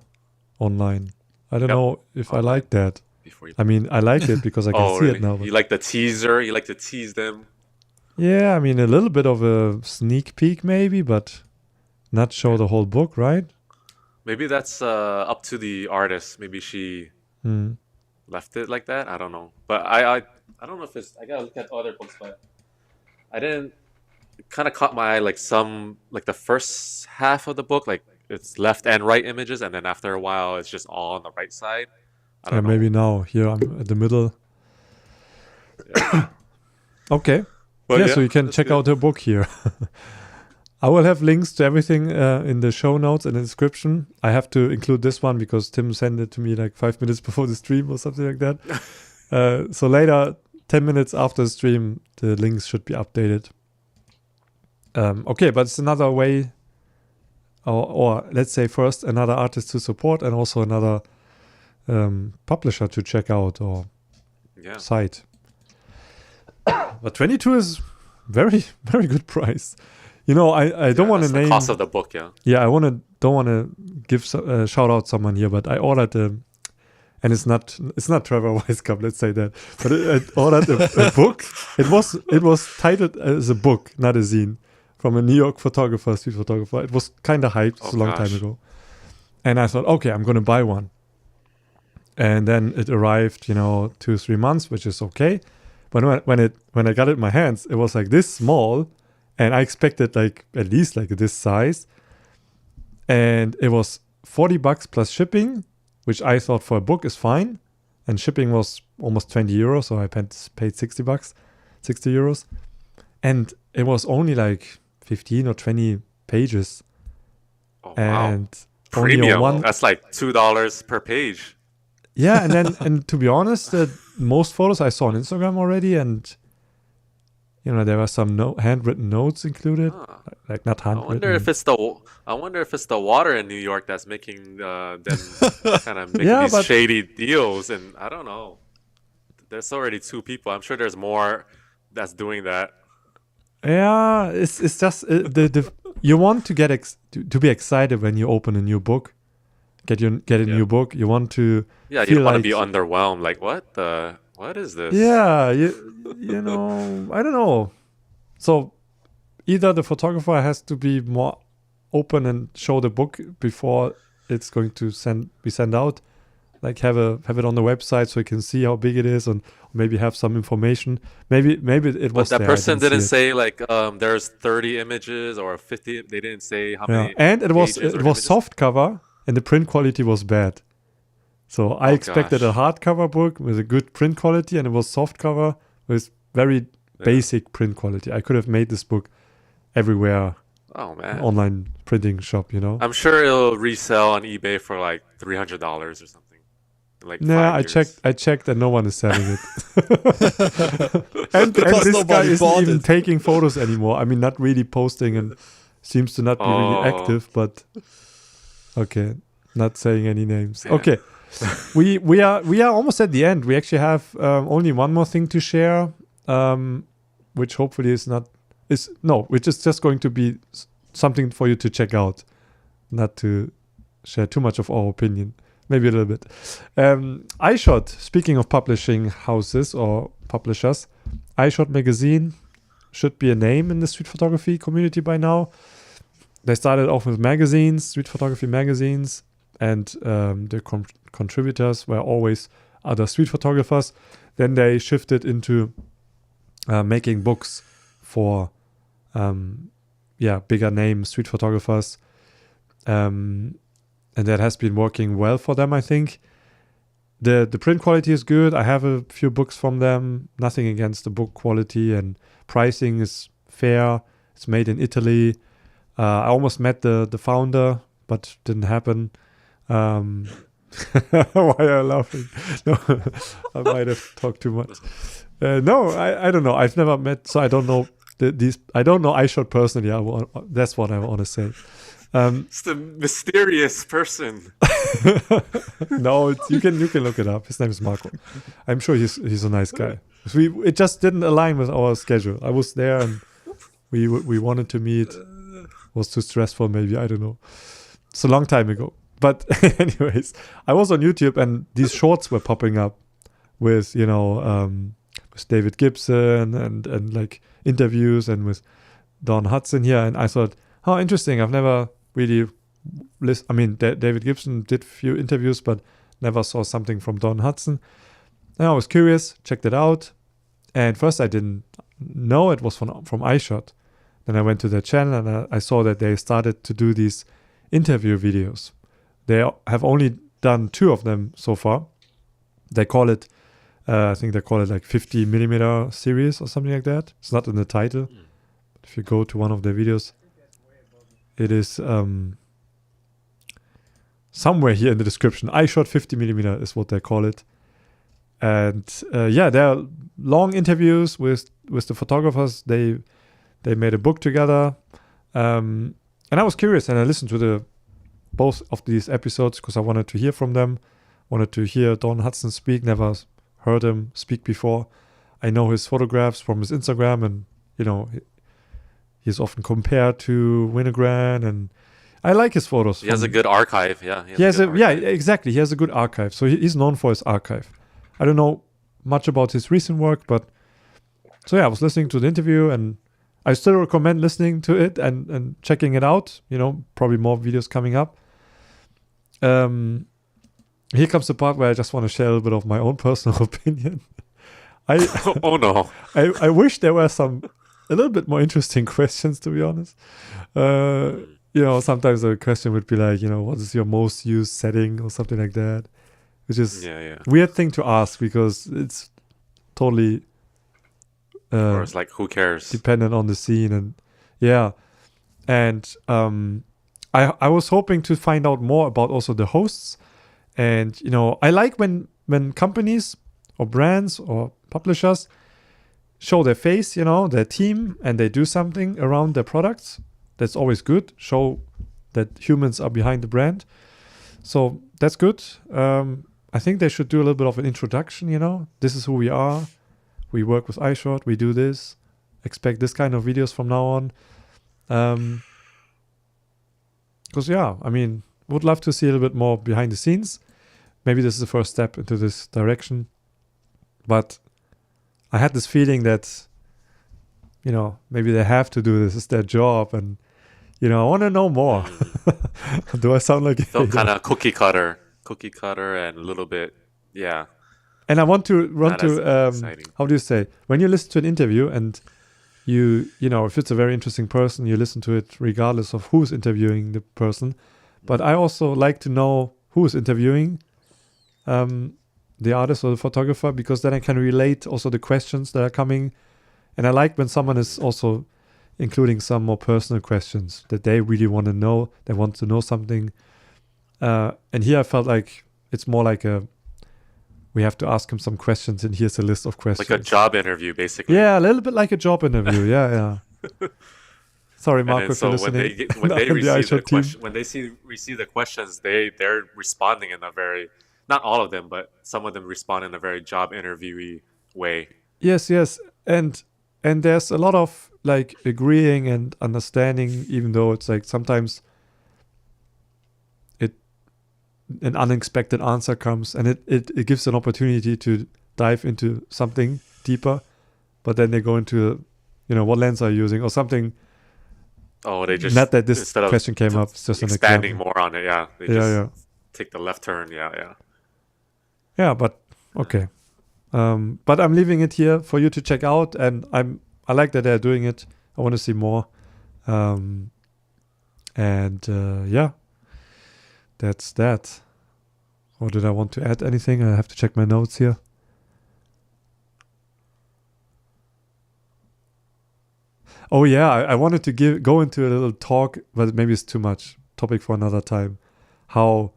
online. I don't know if I like that. I mean, I like it because I can see it now. You like the teaser? You like to tease them? Yeah, I mean, a little bit of a sneak peek maybe, but not show the whole book, right? Maybe that's up to the artist. Maybe she left it like that. I don't know. But I don't know if it's... I gotta look at other books, but I didn't... It kind of caught my eye, like the first half of the book, like it's left and right images, and then after a while, it's just all on the right side. I don't know. Maybe now. Here I'm at the middle. Okay. Well, so you can check out her book here. I will have links to everything in the show notes and the description. I have to include this one because Tim sent it to me like 5 minutes before the stream or something like that. So later, 10 minutes after the stream, the links should be updated. Okay, but it's another way, or let's say first another artist to support and also another publisher to check out or site. But 22 is very, very good price. You know, I don't want to name... the cost of the book, Yeah, don't want to give shout out someone here, but I ordered and it's not Trevor Weiskamp, let's say that. But I ordered a book. It was titled as a book, not a zine, from a New York photographer, street photographer. It was kind of hyped. It's a long time ago. And I thought, okay, I'm going to buy one. And then it arrived, 2-3 months, which is okay. But when I got it in my hands, it was like this small, and I expected like at least like this size. And it was $40 plus shipping, which I thought for a book is fine. And shipping was almost 20 euros, so I paid $60, 60 euros. And it was only like 15 or 20 pages. Oh, and wow. Premium. That's like $2 per page. Yeah, and to be honest, most photos I saw on Instagram already, and there were some handwritten notes included, like not handwritten. I wonder if it's the water in New York that's making them kind of making these shady deals, and I don't know. There's already 2 people. I'm sure there's more that's doing that. Yeah, it's just you want to get to be excited when you open a new book. Get a new book. You want to you don't want to be underwhelmed. Like, what is this? Yeah, you know, I don't know. So either the photographer has to be more open and show the book before it's going to be sent out. Like have it on the website so you can see how big it is, and maybe have some information. Maybe it was. But that person didn't say like there's 30 images or 50. They didn't say how many. And it was soft cover. And the print quality was bad. So I expected a hardcover book with a good print quality, and it was soft cover with very basic print quality. I could have made this book everywhere. Oh, man. Online printing shop, I'm sure it'll resell on eBay for like $300 or something. Like I checked and no one is selling it. and this guy isn't even taking photos anymore. I mean, not really posting, and seems to not be really active, but... Okay, not saying any names. Yeah. Okay, we are almost at the end. We actually have only one more thing to share, which hopefully which is just going to be something for you to check out, not to share too much of our opinion, maybe a little bit. Eyeshot. Speaking of publishing houses or publishers, Eyeshot magazine should be a name in the street photography community by now. They started off with magazines, street photography magazines, and the contributors were always other street photographers. Then they shifted into making books for bigger name street photographers. And that has been working well for them, I think. The print quality is good. I have a few books from them. Nothing against the book quality, and pricing is fair. It's made in Italy. I almost met the founder, but didn't happen. Why are you laughing? No, I might have talked too much. No, I don't know. I've never met, so I don't know these. I don't know Eyeshot personally. That's what I want to say. It's the mysterious person. No, you can look it up. His name is Marco. I'm sure he's a nice guy. It just didn't align with our schedule. I was there and we wanted to meet. It was too stressful, maybe. I don't know. It's a long time ago. But anyways, I was on YouTube and these shorts were popping up with with David Gibson and like interviews, and with Don Hudson here. And I thought, how interesting. I've never really David Gibson did a few interviews, but never saw something from Don Hudson. And I was curious, checked it out. And first I didn't know it was from Eyeshot. Then I went to their channel and I saw that they started to do these interview videos. They have only done 2 of them so far. They call it, I think they call it like 50mm series or something like that. It's not in the title. If you go to one of their videos, it is somewhere here in the description. Eyeshot 50mm is what they call it. And there are long interviews with the photographers. They made a book together. And I was curious, and I listened to both of these episodes because I wanted to hear from them. Wanted to hear Don Hudson speak. Never heard him speak before. I know his photographs from his Instagram, and he's often compared to Winogrand, and I like his photos. He has a good archive, yeah. Exactly. He has a good archive. So he's known for his archive. I don't know much about his recent work, but so I was listening to the interview, and I still recommend listening to it and checking it out. Probably more videos coming up. Here comes the part where I just want to share a little bit of my own personal opinion. Oh no! I wish there were a little bit more interesting questions, to be honest. Sometimes the question would be like, what is your most used setting or something like that, which is a weird thing to ask because it's totally or it's like, who cares? Dependent on the scene, and I was hoping to find out more about also the hosts, and I like when companies or brands or publishers show their face, their team, and they do something around their products. That's always good. Show that humans are behind the brand. So that's good. I think they should do a little bit of an introduction, This is who we are. We work with Eyeshot. We do this. Expect this kind of videos from now on. Because, would love to see a little bit more behind the scenes. Maybe this is the first step into this direction. But I had this feeling that, maybe they have to do this. It's their job. And, I want to know more. Do I sound like... So kind of cookie cutter and a little bit, yeah. And I want to run to, how do you say, when you listen to an interview and if it's a very interesting person, you listen to it regardless of who's interviewing the person. But I also like to know who's interviewing the artist or the photographer, because then I can relate also the questions that are coming. And I like when someone is also including some more personal questions that they really want to know. They want to know something. And here I felt like it's more like we have to ask him some questions, and here's a list of questions. Like a job interview, basically. Yeah, a little bit like a job interview. Yeah. Sorry, Marco, so for listening. when they receive the questions, they're responding in a very, not all of them, but some of them respond in a very job interviewee way. Yes, and there's a lot of like agreeing and understanding, even though it's like sometimes an unexpected answer comes, and it gives an opportunity to dive into something deeper, but then they go into what lens are you using or something? Oh, they just Not that this instead of question came up, it's just an expanding example. more on it. Yeah, they just take the left turn. Yeah, but okay. But I'm leaving it here for you to check out, and I like that they're doing it. I want to see more. That's that. Or did I want to add anything? I have to check my notes here. Oh yeah, I wanted to go into a little talk, but maybe it's too much. Topic for another time. How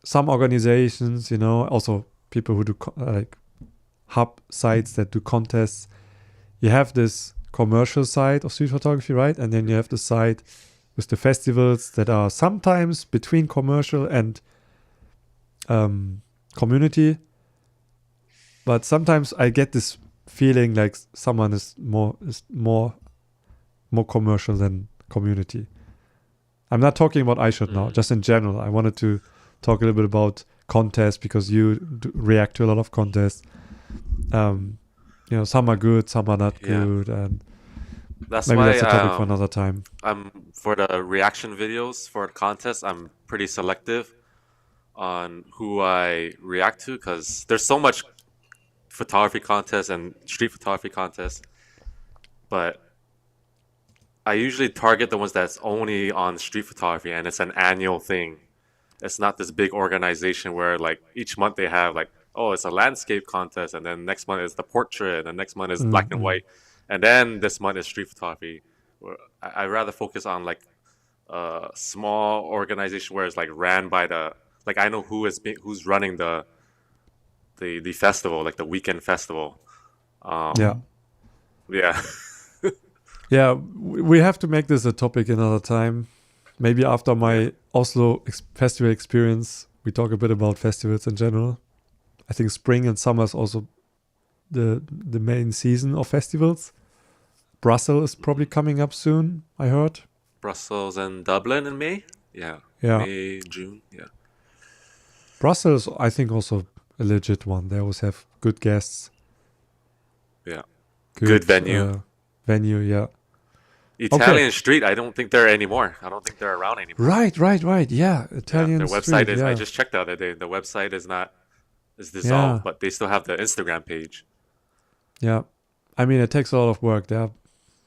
some organizations, also people who do like hub sites that do contests, you have this commercial side of street photography, right? And then you have the side with the festivals that are sometimes between commercial and community. But sometimes I get this feeling like someone is more commercial than community. I'm not talking about Eyeshot now, just in general. I wanted to talk a little bit about contests because you react to a lot of contests. Some are good, some are not good, and that's maybe why that's a topic for another time. For the reaction videos for the contest, I'm pretty selective on who I react to because there's so much photography contests and street photography contests, but I usually target the ones that's only on street photography and it's an annual thing. It's not this big organization where like each month they have like, oh, it's a landscape contest, and then next month is the portrait, and the next month is black and white, and then this month is street photography. I rather focus on like a small organization where it's like ran by I know who's running the festival, like the weekend festival. Yeah. Yeah, we have to make this a topic another time. Maybe after my Oslo festival experience, we talk a bit about festivals in general. I think spring and summer is also the main season of festivals. Brussels is probably coming up soon, I heard. Brussels and Dublin in May? Yeah. May, June, yeah. Brussels, I think, also a legit one. They always have good guests. Yeah. Good venue. Yeah. Italian Street, I don't think they're anymore. I don't think they're around anymore. Right. Yeah, Italian their Street. Website is. I just checked the other day. The website is dissolved, but they still have the Instagram page. Yeah, I mean it takes a lot of work. There are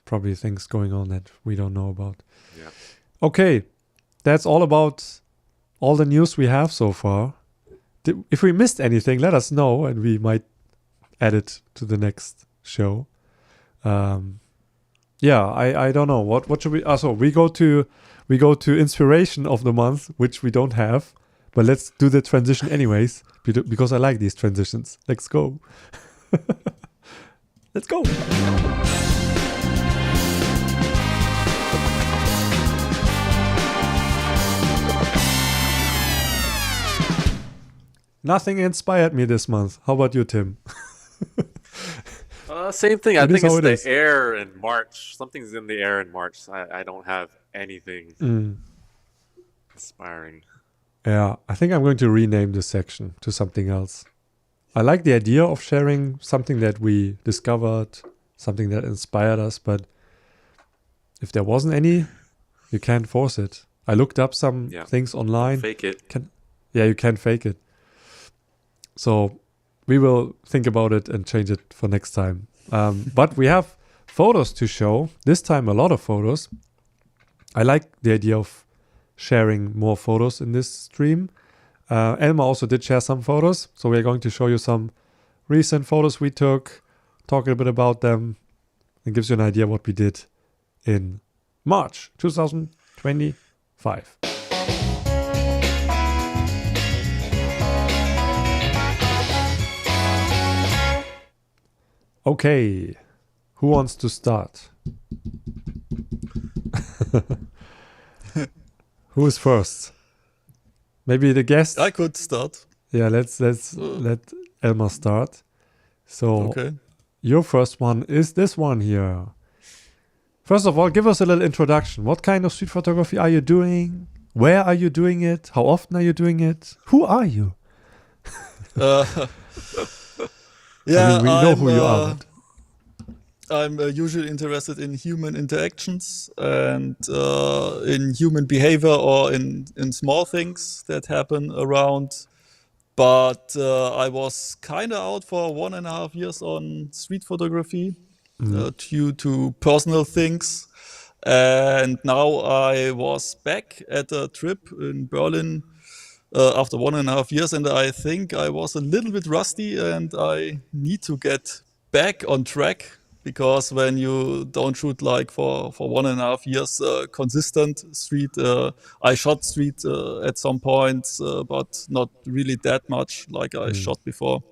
probably things going on that we don't know about. Yeah. Okay, that's all about all the news we have so far. If we missed anything, let us know, and we might add it to the next show. I don't know what should we. Also, we go to inspiration of the month, which we don't have, but let's do the transition anyways because I like these transitions. Let's go. Let's go. Nothing inspired me this month. How about you, Tim? Same thing. I think it's the air in March. Something's in the air in March. I don't have anything inspiring. Yeah, I think I'm going to rename this section to something else. I like the idea of sharing something that we discovered, something that inspired us, but if there wasn't any, you can't force it. I looked up some things online. Fake it. You can fake it. So we will think about it and change it for next time. But we have photos to show. This time a lot of photos. I like the idea of sharing more photos in this stream. Elmar also did share some photos. So we're going to show you some recent photos we took, talk a bit about them, and gives you an idea what we did in March 2025. Okay, who wants to start? Who is first? Maybe the guest? I could start. Yeah, let Elmar start. So your first one is this one here. First of all, give us a little introduction. What kind of street photography are you doing? Where are you doing it? How often are you doing it? Who are you? Yeah, we know who you are. I'm usually interested in human interactions and in human behavior or in small things that happen around. But I was kind of out for 1.5 years on street photography due to personal things. And now I was back at a trip in Berlin after 1.5 years, and I think I was a little bit rusty, and I need to get back on track because when you don't shoot like for 1.5 years consistent street, I shot street at some points, but not really that much like I shot before.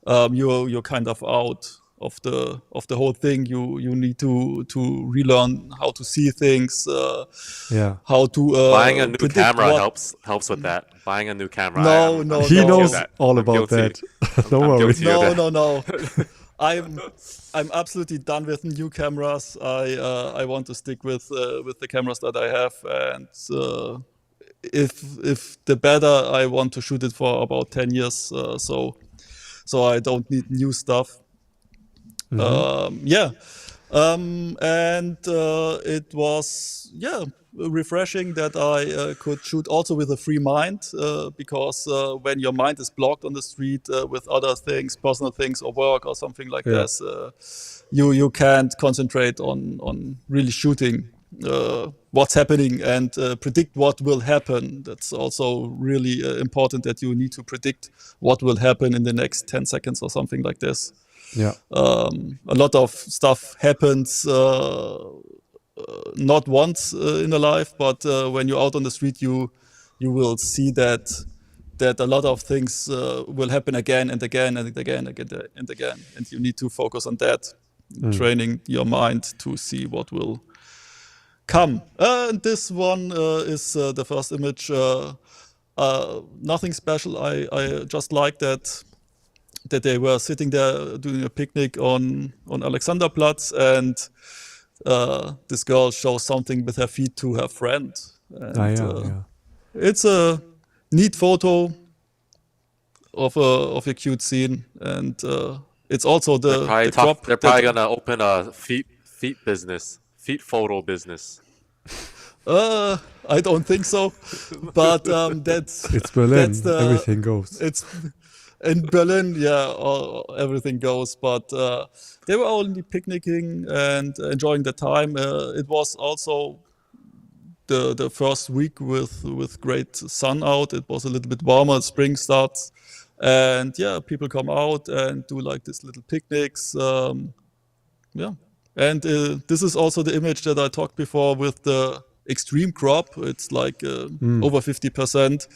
You're kind of out of the whole thing. You need to relearn how to see things, Yeah. how to Buying a new predict camera what. helps with that. Buying a new camera. No, I'm no, He no. knows that. all I'm about guilty. that. Don't I'm worry. guilty of that. No. I'm absolutely done with new cameras. I want to stick with the cameras that I have, and if the better, I want to shoot it for about 10 years. So I don't need new stuff. Yeah. And it was refreshing that I could shoot also with a free mind, because when your mind is blocked on the street with other things, personal things or work or something like this, you can't concentrate on really shooting what's happening and predict what will happen. That's also really important, that you need to predict what will happen in the next 10 seconds or something like this. Yeah. A lot of stuff happens not once in a life, but when you're out on the street, you will see that a lot of things will happen again and again and again and again, and you need to focus on that, training your mind to see what will come. And this one is the first image. Nothing special. I just like that they were sitting there doing a picnic on Alexanderplatz, and this girl shows something with her feet to her friend. And, it's a neat photo of a cute scene, and it's also the crop. They're probably gonna open a feet photo business. I don't think so, but that's It's Berlin. That's Everything goes. It's in Berlin, everything goes. But they were only picnicking and enjoying the time. It was also the first week with great sun out. It was a little bit warmer. Spring starts, and people come out and do like these little picnics. And this is also the image that I talked before with the extreme crop. It's like over 50%.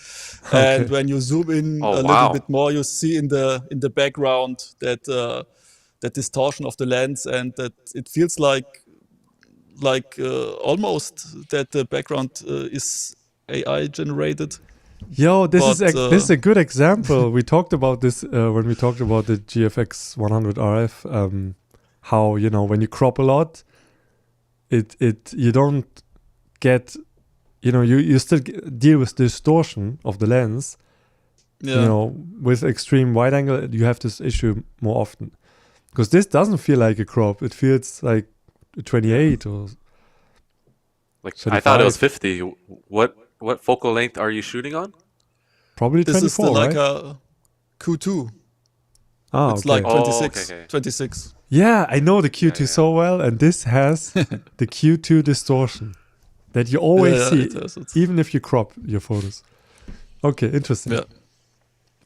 And when you zoom in little bit more, you see in the background that distortion of the lens, and that it feels like almost that the background is AI generated. Yo, this is a good example. We talked about this when we talked about the GFX100RF. How, when you crop a lot, you don't get, you still deal with distortion of the lens. With extreme wide angle, you have this issue more often, because this doesn't feel like a crop. It feels like 28 or like 35. I thought it was 50. What focal length are you shooting on? Probably 24, this is right? like a Q2. It's okay. like 26, 26. Yeah, I know the Q2 so well, and this has the Q2 distortion that you always see, even if you crop your photos. Okay, interesting. Yeah.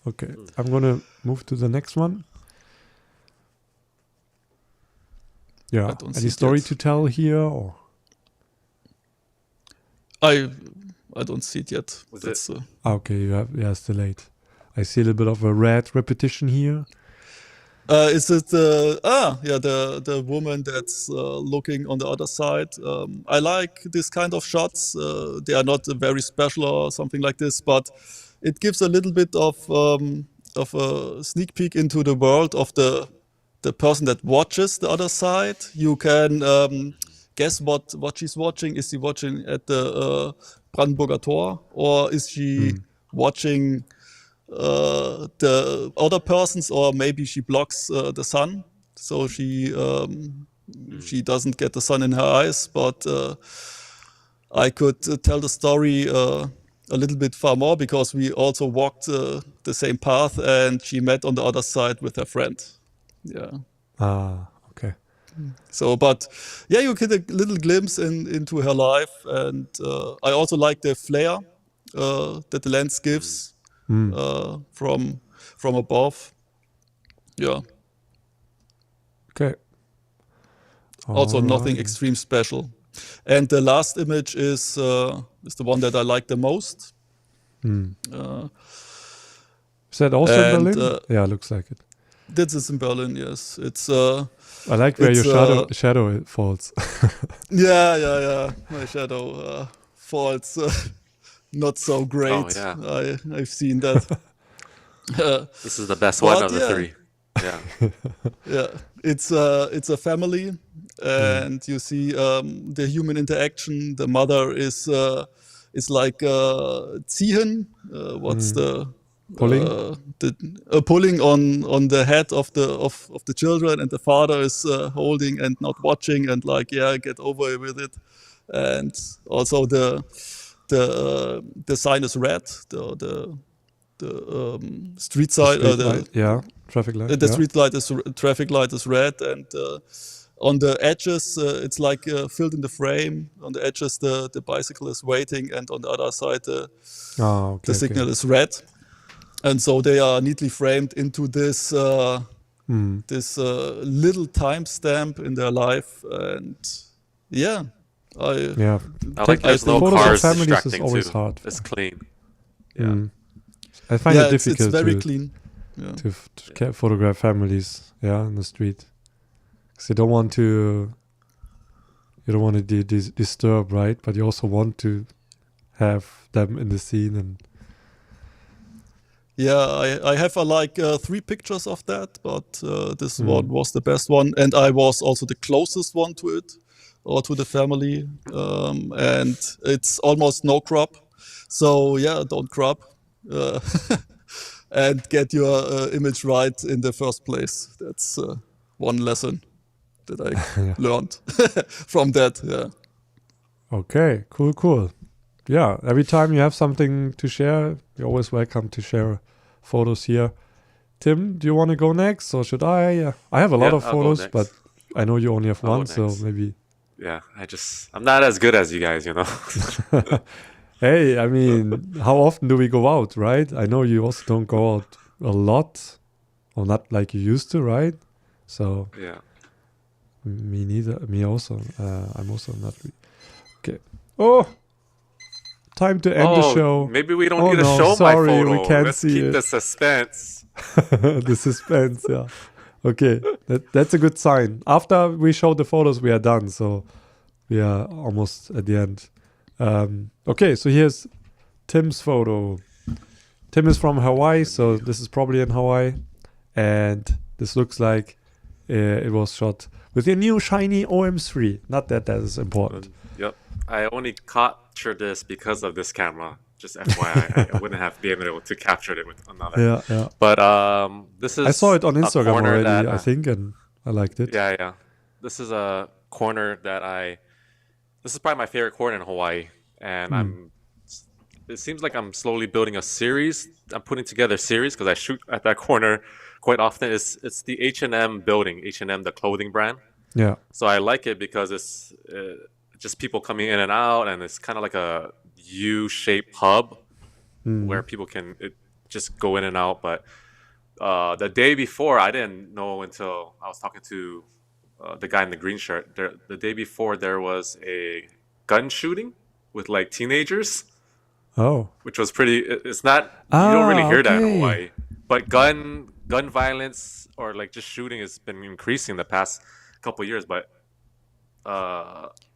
Okay, I'm gonna move to the next one. Yeah, any story to tell here? Or? I don't see it yet. Okay, it's delayed. I see a little bit of a red repetition here. Is it the woman that's looking on the other side? I like this kind of shots. They are not very special or something like this, but it gives a little bit of a sneak peek into the world of the person that watches the other side. You can guess what she's watching. Is she watching at the Brandenburger Tor, or is she watching the other persons, or maybe she blocks the sun, so she She doesn't get the sun in her eyes, but I could tell the story a little bit far more because we also walked the same path, and she met on the other side with her friend. Yeah. Ah, okay. So, but yeah, you get a little glimpse into her life, and I also like the flare that the lens gives from above. Yeah. Okay. Also, nothing Alright. extreme special. And the last image is the one that I like the most. Is that also in and, Berlin? Yeah, looks like it. This is in Berlin, yes. It's I like where it's, your shadow falls. yeah. My shadow falls not so great. Oh, yeah. I've seen that. This is the best one But of the yeah. three. Yeah. Yeah, it's a family, and you see the human interaction. The mother is like ziehen. What's the Pulling? pulling on the head of the children, and the father is holding and not watching, and like, yeah, get over with it. And also the sign is red. The street side, Street light, yeah, traffic light. the yeah. street light is traffic light is red, and on the edges it's like filled in the frame. On the edges the bicycle is waiting, and on the other side Oh, okay, the signal is red, and so they are neatly framed into this this little timestamp in their life. And yeah, Yeah. I like there's the no photos of cars families is distracting always too. hard. It's clean. Yeah. I find yeah, it difficult it's very to, clean. Yeah. to photograph families, yeah, in the street, because you don't want to disturb, right? But you also want to have them in the scene. And Yeah, I have like 3 pictures of that, but this one was the best one, and I was also the closest one to it, or to the family, and it's almost no crop. So yeah, don't crop, and get your image right in the first place. That's one lesson that I learned from that. Yeah. okay, cool. Yeah, every time you have something to share, you're always welcome to share photos here. Tim, do you want to go next, or should I? I have a lot of I'll go photos, next. but I know you only have I'll go one, so next. maybe. Yeah. I'm not as good as you guys, you know. Hey, I mean, how often do we go out, right? I know you also don't go out a lot, or not like you used to, right? So Yeah. me neither. Me also. I'm also not. Okay. Oh, time to end the show. Maybe we don't Oh, need to no, show sorry, my photo. we can't Let's see keep it. the suspense. The suspense, yeah. Okay, that's a good sign. After we show the photos, we are done. So we are almost at the end. Okay, so here's Tim's photo. Tim is from Hawaii, so this is probably in Hawaii. And this looks like it was shot with your new shiny OM-3. Not that is important. Yep. I only captured this because of this camera. Just FYI, I wouldn't have been able to capture it with another. Yeah. But this is. I saw it on a Instagram corner already, that, I think, and I liked it. Yeah. This is a corner that This is probably my favorite corner in Hawaii, and It seems like I'm slowly building a series. I'm putting together a series because I shoot at that corner quite often. It's the H&M building, H&M, the clothing brand. Yeah. So I like it because it's just people coming in and out, and it's kind of like a U-shaped hub where people can just go in and out. But the day before, I didn't know until I was talking to the guy in the green shirt. The day before, there was a gun shooting with like teenagers. Oh. Which was pretty. It's not. You don't really hear that in okay. Hawaii. But gun violence or like just shooting has been increasing the past couple years. But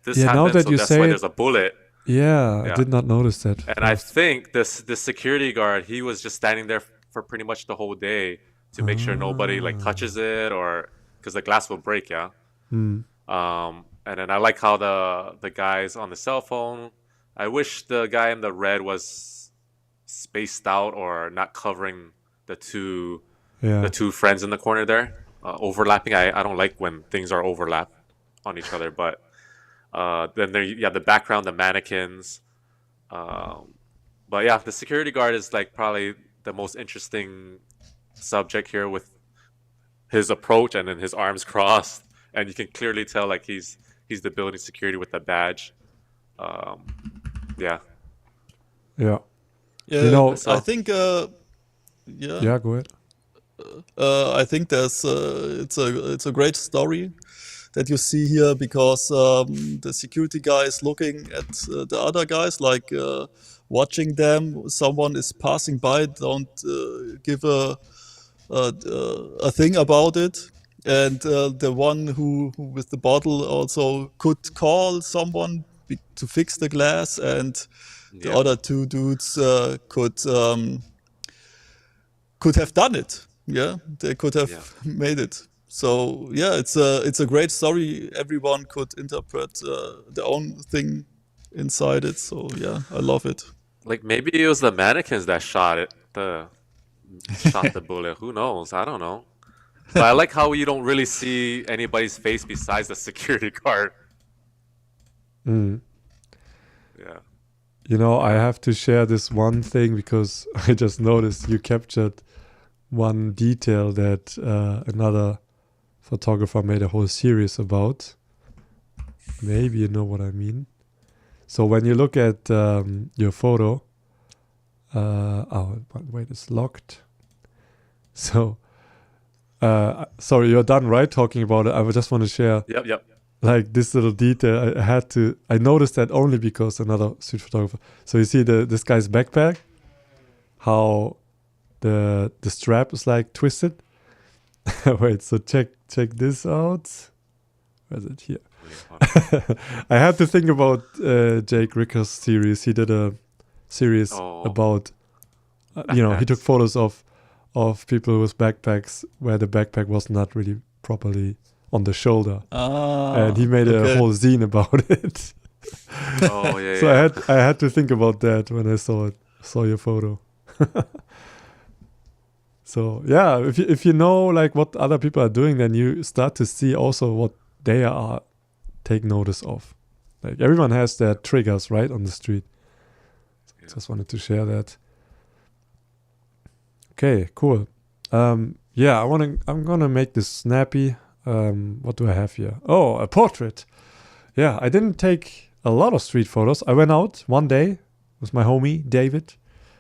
this Yeah, now happened, that so you that's say why it- there's a bullet. Yeah, I Yeah. did not notice that. And I think this security guard, he was just standing there for pretty much the whole day to make sure nobody like touches it, or because the glass will break. Yeah. And then I like how the guys on the cell phone. I wish the guy in the red was spaced out or not covering the two friends in the corner there, overlapping. I don't like when things are overlapped. on each other. But then there, you have the background, the mannequins. But yeah, the security guard is like probably the most interesting subject here with his approach and then his arms crossed, and you can clearly tell like he's the building security with the badge. Yeah. Yeah. Yeah, You know, I think yeah. Yeah, go ahead. I think there's it's a great story that you see here because the security guy is looking at the other guys, like watching them. Someone is passing by, don't give a thing about it. And the one who with the bottle also could call someone to fix the glass, and the other two dudes could have done it. Yeah, they could have made it. So yeah, it's a great story. Everyone could interpret their own thing inside it. So yeah, I love it. Like maybe it was the mannequins that shot the bullet. Who knows? I don't know. But I like how you don't really see anybody's face besides the security guard. Mm. Yeah. You know, I have to share this one thing because I just noticed you captured one detail that another photographer made a whole series about. Maybe you know what I mean. So when you look at your photo, wait, it's locked. So, sorry, you're done, right? Talking about it. I just want to share. Yep. Like this little detail. I noticed that only because another street photographer. So you see this guy's backpack, how the strap is like twisted. Wait, so check this out. Where is it? Here. I had to think about Jake Ricker's series. He did a series about, he took photos of people with backpacks where the backpack was not really properly on the shoulder, and he made a whole zine about it. So I had to think about that when I saw your photo. So yeah, if you know like what other people are doing, then you start to see also what they are take notice of. Like everyone has their triggers, right, on the street. So just wanted to share that. Okay, cool. I'm gonna make this snappy. What do I have here? Oh, a portrait. Yeah, I didn't take a lot of street photos. I went out one day with my homie David,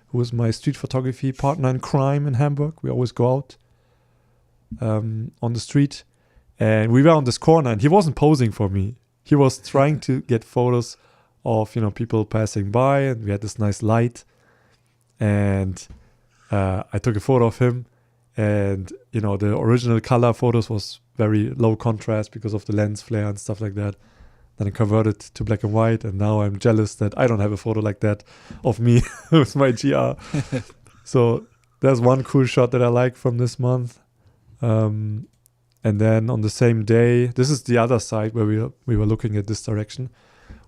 who was my street photography partner in crime in Hamburg. We always go out on the street, and we were on this corner, and he wasn't posing for me. He was trying to get photos of people passing by, and we had this nice light, and I took a photo of him, and the original color photos was very low contrast because of the lens flare and stuff like that. Then I converted to black and white, and now I'm jealous that I don't have a photo like that of me with my GR. So there's one cool shot that I like from this month. And then on the same day, this is the other side where we were looking at this direction.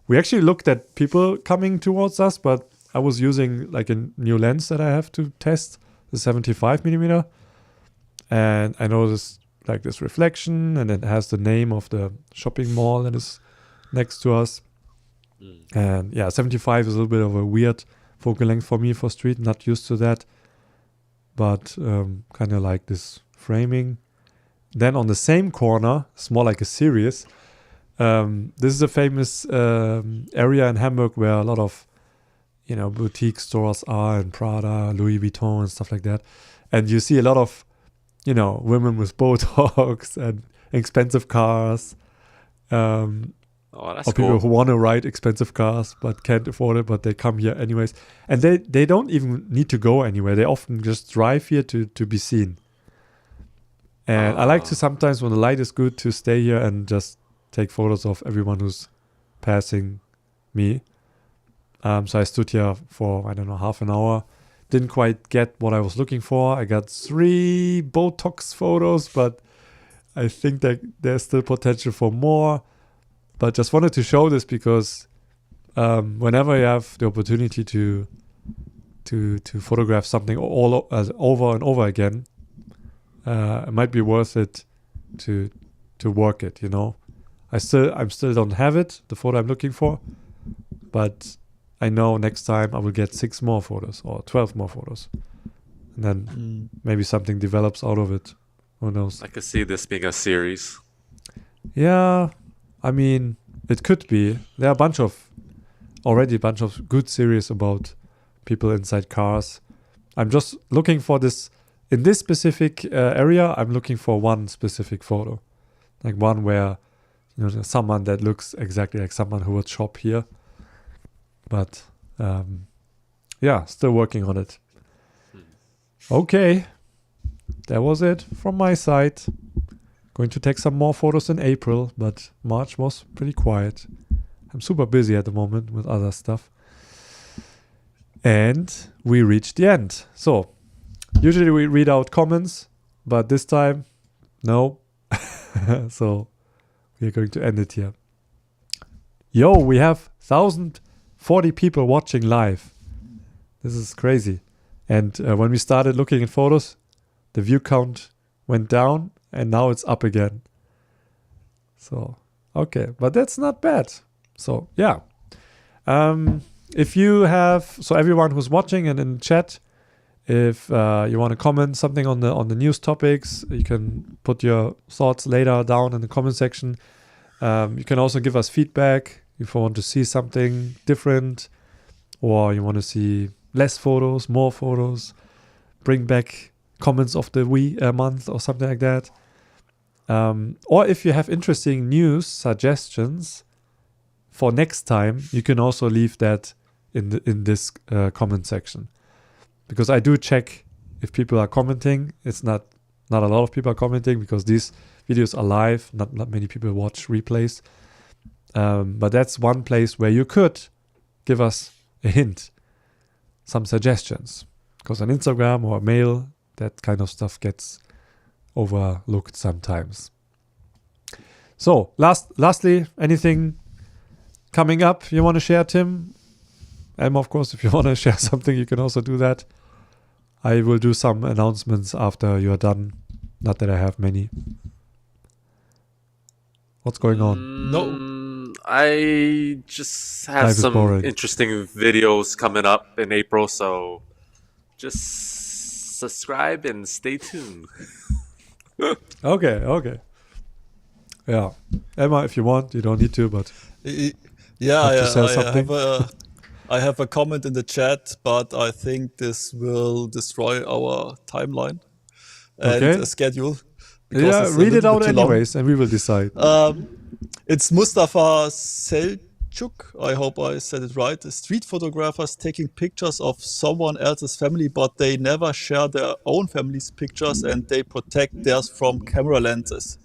We actually looked at people coming towards us, but I was using like a new lens that I have to test, the 75mm. And I noticed like this reflection, and it has the name of the shopping mall that is next to us. And yeah, 75 is a little bit of a weird focal length for me for street, not used to that, but kind of like this framing. Then on the same corner, it's more like a series. This is a famous area in Hamburg where a lot of boutique stores are, and Prada, Louis Vuitton and stuff like that. And you see a lot of women with Botox and expensive cars. That's or people who want to ride expensive cars but can't afford it, but they come here anyways. And they don't even need to go anywhere. They often just drive here to be seen. And I like to sometimes, when the light is good, to stay here and just take photos of everyone who's passing me. So I stood here for, I don't know, half an hour. Didn't quite get what I was looking for. I got 3 Botox photos, but I think that there's still potential for more. But just wanted to show this because whenever you have the opportunity to photograph something over and over again, it might be worth it to work it. I'm still don't have it, the photo I'm looking for, but I know next time I will get 6 more photos or 12 more photos, and then maybe something develops out of it. Who knows? I could see this being a series. Yeah, I mean, it could be. There are already a bunch of good series about people inside cars. I'm just looking for this, in this specific area, I'm looking for one specific photo. Like one where, there's someone that looks exactly like someone who would shop here. But, yeah, still working on it. Okay, that was it from my side. Going to take some more photos in April, but March was pretty quiet. I'm super busy at the moment with other stuff. And we reached the end. So, usually we read out comments, but this time, no. So, we're going to end it here. Yo, we have 1,040 people watching live. This is crazy. And when we started looking at photos, the view count went down and now it's up again. So, okay, but that's not bad. So, yeah. If you have, so everyone who's watching and in chat, if you want to comment something on the news topics, you can put your thoughts later down in the comment section. You can also give us feedback if you want to see something different, or you want to see less photos, more photos, bring back comments of the month or something like that. Or if you have interesting news suggestions for next time, you can also leave that in this comment section, because I do check if people are commenting. It's not a lot of people are commenting because these videos are live. Not many people watch replays, but that's one place where you could give us a hint, some suggestions, because on Instagram or mail, that kind of stuff gets overlooked sometimes. So lastly, anything coming up you want to share, Tim? Of course, if you want to share something, you can also do that. I will do some announcements after you are done. Not that I have many. What's going on? No. I just have Life is some boring. interesting videos coming up in April, so just subscribe and stay tuned. Okay. Yeah. Emma, if you want, you don't need to, but Yeah, Have to sell something? I have a comment in the chat, but I think this will destroy our timeline and Okay. schedule. because yeah, it's a read it little out bit too long. anyways, and we will decide. It's Mustafa Selçuk, I hope I said it right. Street photographers taking pictures of someone else's family, but they never share their own family's pictures, and they protect theirs from camera lenses.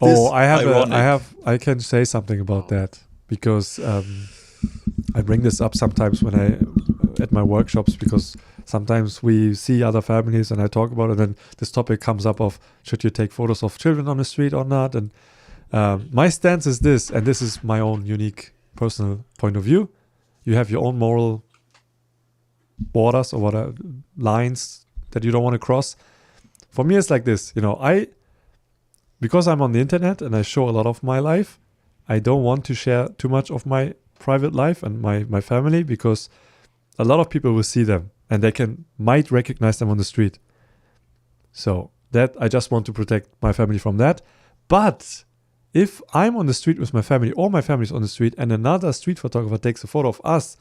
Oh, Ironic. I can say something about that, because I bring this up sometimes when at my workshops, because sometimes we see other families and I talk about it, and then this topic comes up of should you take photos of children on the street or not. And my stance is this, and this is my own unique personal point of view. You have your own moral borders or whatever lines that you don't want to cross. For me, it's like this, because I'm on the internet and I show a lot of my life, I don't want to share too much of my private life and my family, because a lot of people will see them and they might recognize them on the street. So that I just want to protect my family from that. But if I'm on the street with my family, or my family's on the street, and another street photographer takes a photo of us,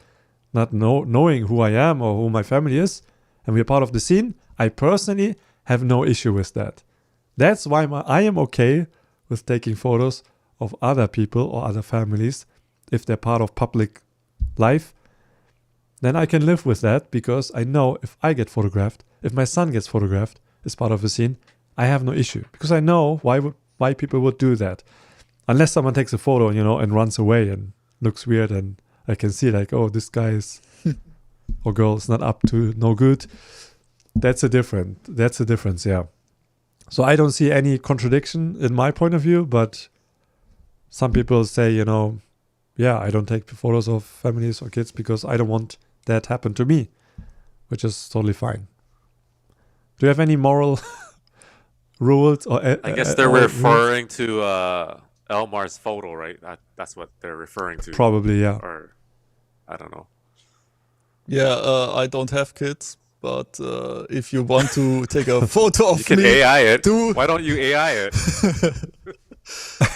not knowing who I am or who my family is, and we're part of the scene, I personally have no issue with that. That's why I am okay with taking photos of other people or other families if they're part of public life. Then I can live with that, because I know if I get photographed, if my son gets photographed as part of a scene, I have no issue, because I know why people would do that. Unless someone takes a photo, and runs away and looks weird, and I can see like, oh, this guy is or girl is not up to no good. That's a difference, yeah. So I don't see any contradiction in my point of view, but some people say, I don't take photos of families or kids because I don't want that happen to me, which is totally fine. Do you have any moral rules? Or I guess they're or referring to Elmar's photo, right? That's what they're referring to. Probably, yeah. Or I don't know. Yeah, I don't have kids, but if you want to take a photo of You can me, AI it. do. Why don't you AI it?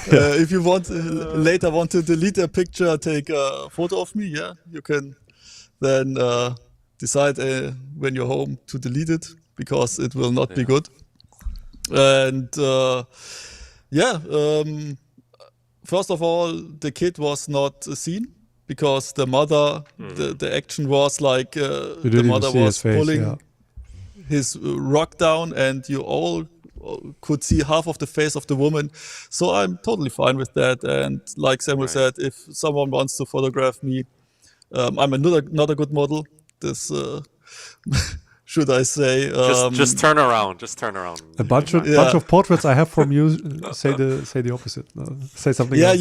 If you want later want to delete a picture, take a photo of me. Yeah, you can then decide when you're home to delete it because it will not be good. And first of all, the kid was not seen because the mother, the action was like the mother was pulling his rock down, and you all could see half of the face of the woman. So I'm totally fine with that. And like Samuel said, if someone wants to photograph me, I'm not a good model. This should I say? Just turn around. Just turn around. A bunch of portraits I have from you say the opposite. Say something else.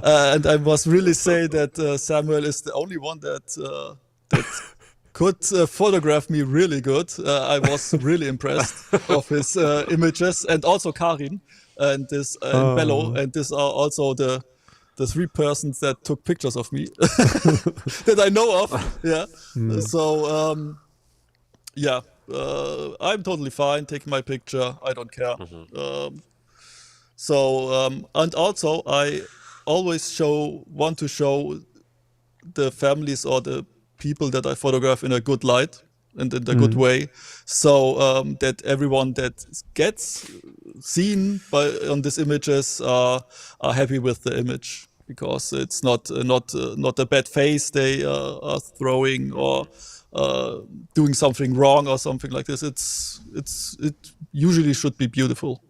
And I must really say that Samuel is the only one that could photograph me really good. I was really impressed of his images, and also Karin and this Bello, and these are also the three persons that took pictures of me that I know of. Yeah. So I'm totally fine taking my picture. I don't care. And also I always want to show the families or the people that I photograph in a good light and in a good way, so that everyone that gets seen on these images are happy with the image, because it's not a bad face they are throwing or doing something wrong or something like this. It usually should be beautiful.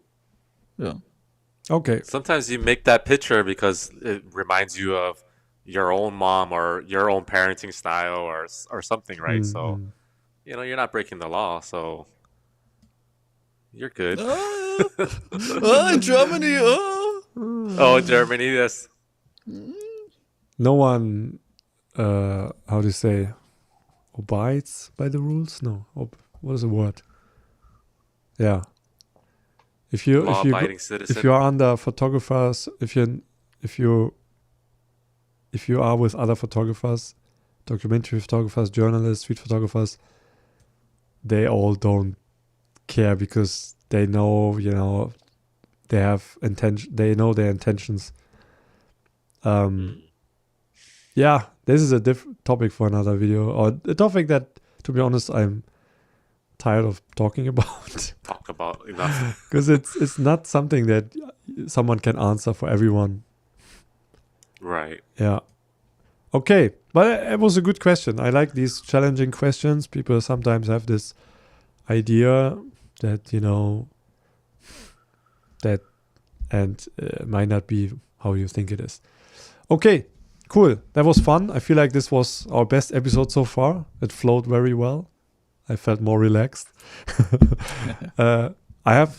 Yeah. Okay. Sometimes you make that picture because it reminds you of your own mom or your own parenting style or something, right? So, you're not breaking the law, so you're good. In Germany. In Germany, yes. No one, how to say, abides by the rules? No. What is the word? Yeah. If you are under photographers, if you are with other photographers, documentary photographers, journalists, street photographers, they all don't care because they know, they have intention. They know their intentions. This is a different topic for another video, or a topic that, to be honest, I'm tired of talking about. Talk about enough. Because it's not something that someone can answer for everyone. Right. Yeah. Okay, but it was a good question. I like these challenging questions. People sometimes have this idea that, might not be how you think it is. Okay, cool. That was fun. I feel like this was our best episode so far. It flowed very well. I felt more relaxed. I have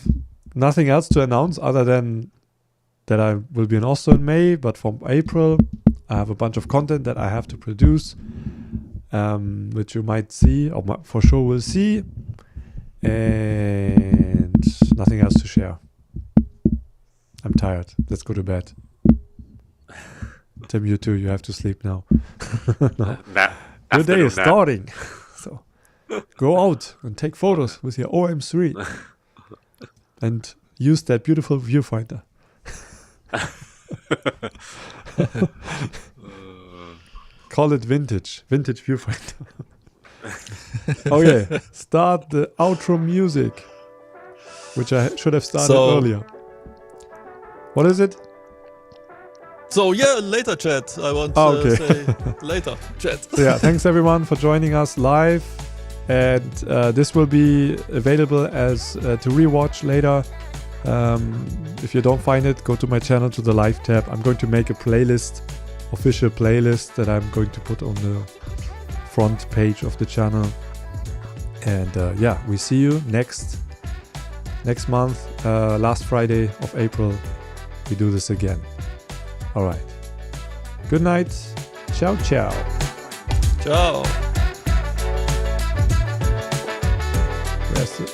nothing else to announce other than that I will be in Oslo in May, but from April I have a bunch of content that I have to produce, which you might see, or for sure will see, and nothing else to share. I'm tired. Let's go to bed. Tim, you too. You have to sleep now. No. Your day is starting. So go out and take photos with your OM-3 and use that beautiful viewfinder. Call it vintage viewfinder. Okay, start the outro music, which I should have started earlier. What is it? So later chat. I want to say later chat. Yeah, thanks everyone for joining us live, and this will be available as to rewatch later. If you don't find it, go to my channel, to the live tab. I'm going to make a official playlist that I'm going to put on the front page of the channel. And we see you next month, last Friday of April. We do this again. All right. Good night. Ciao, ciao. Ciao. Where's the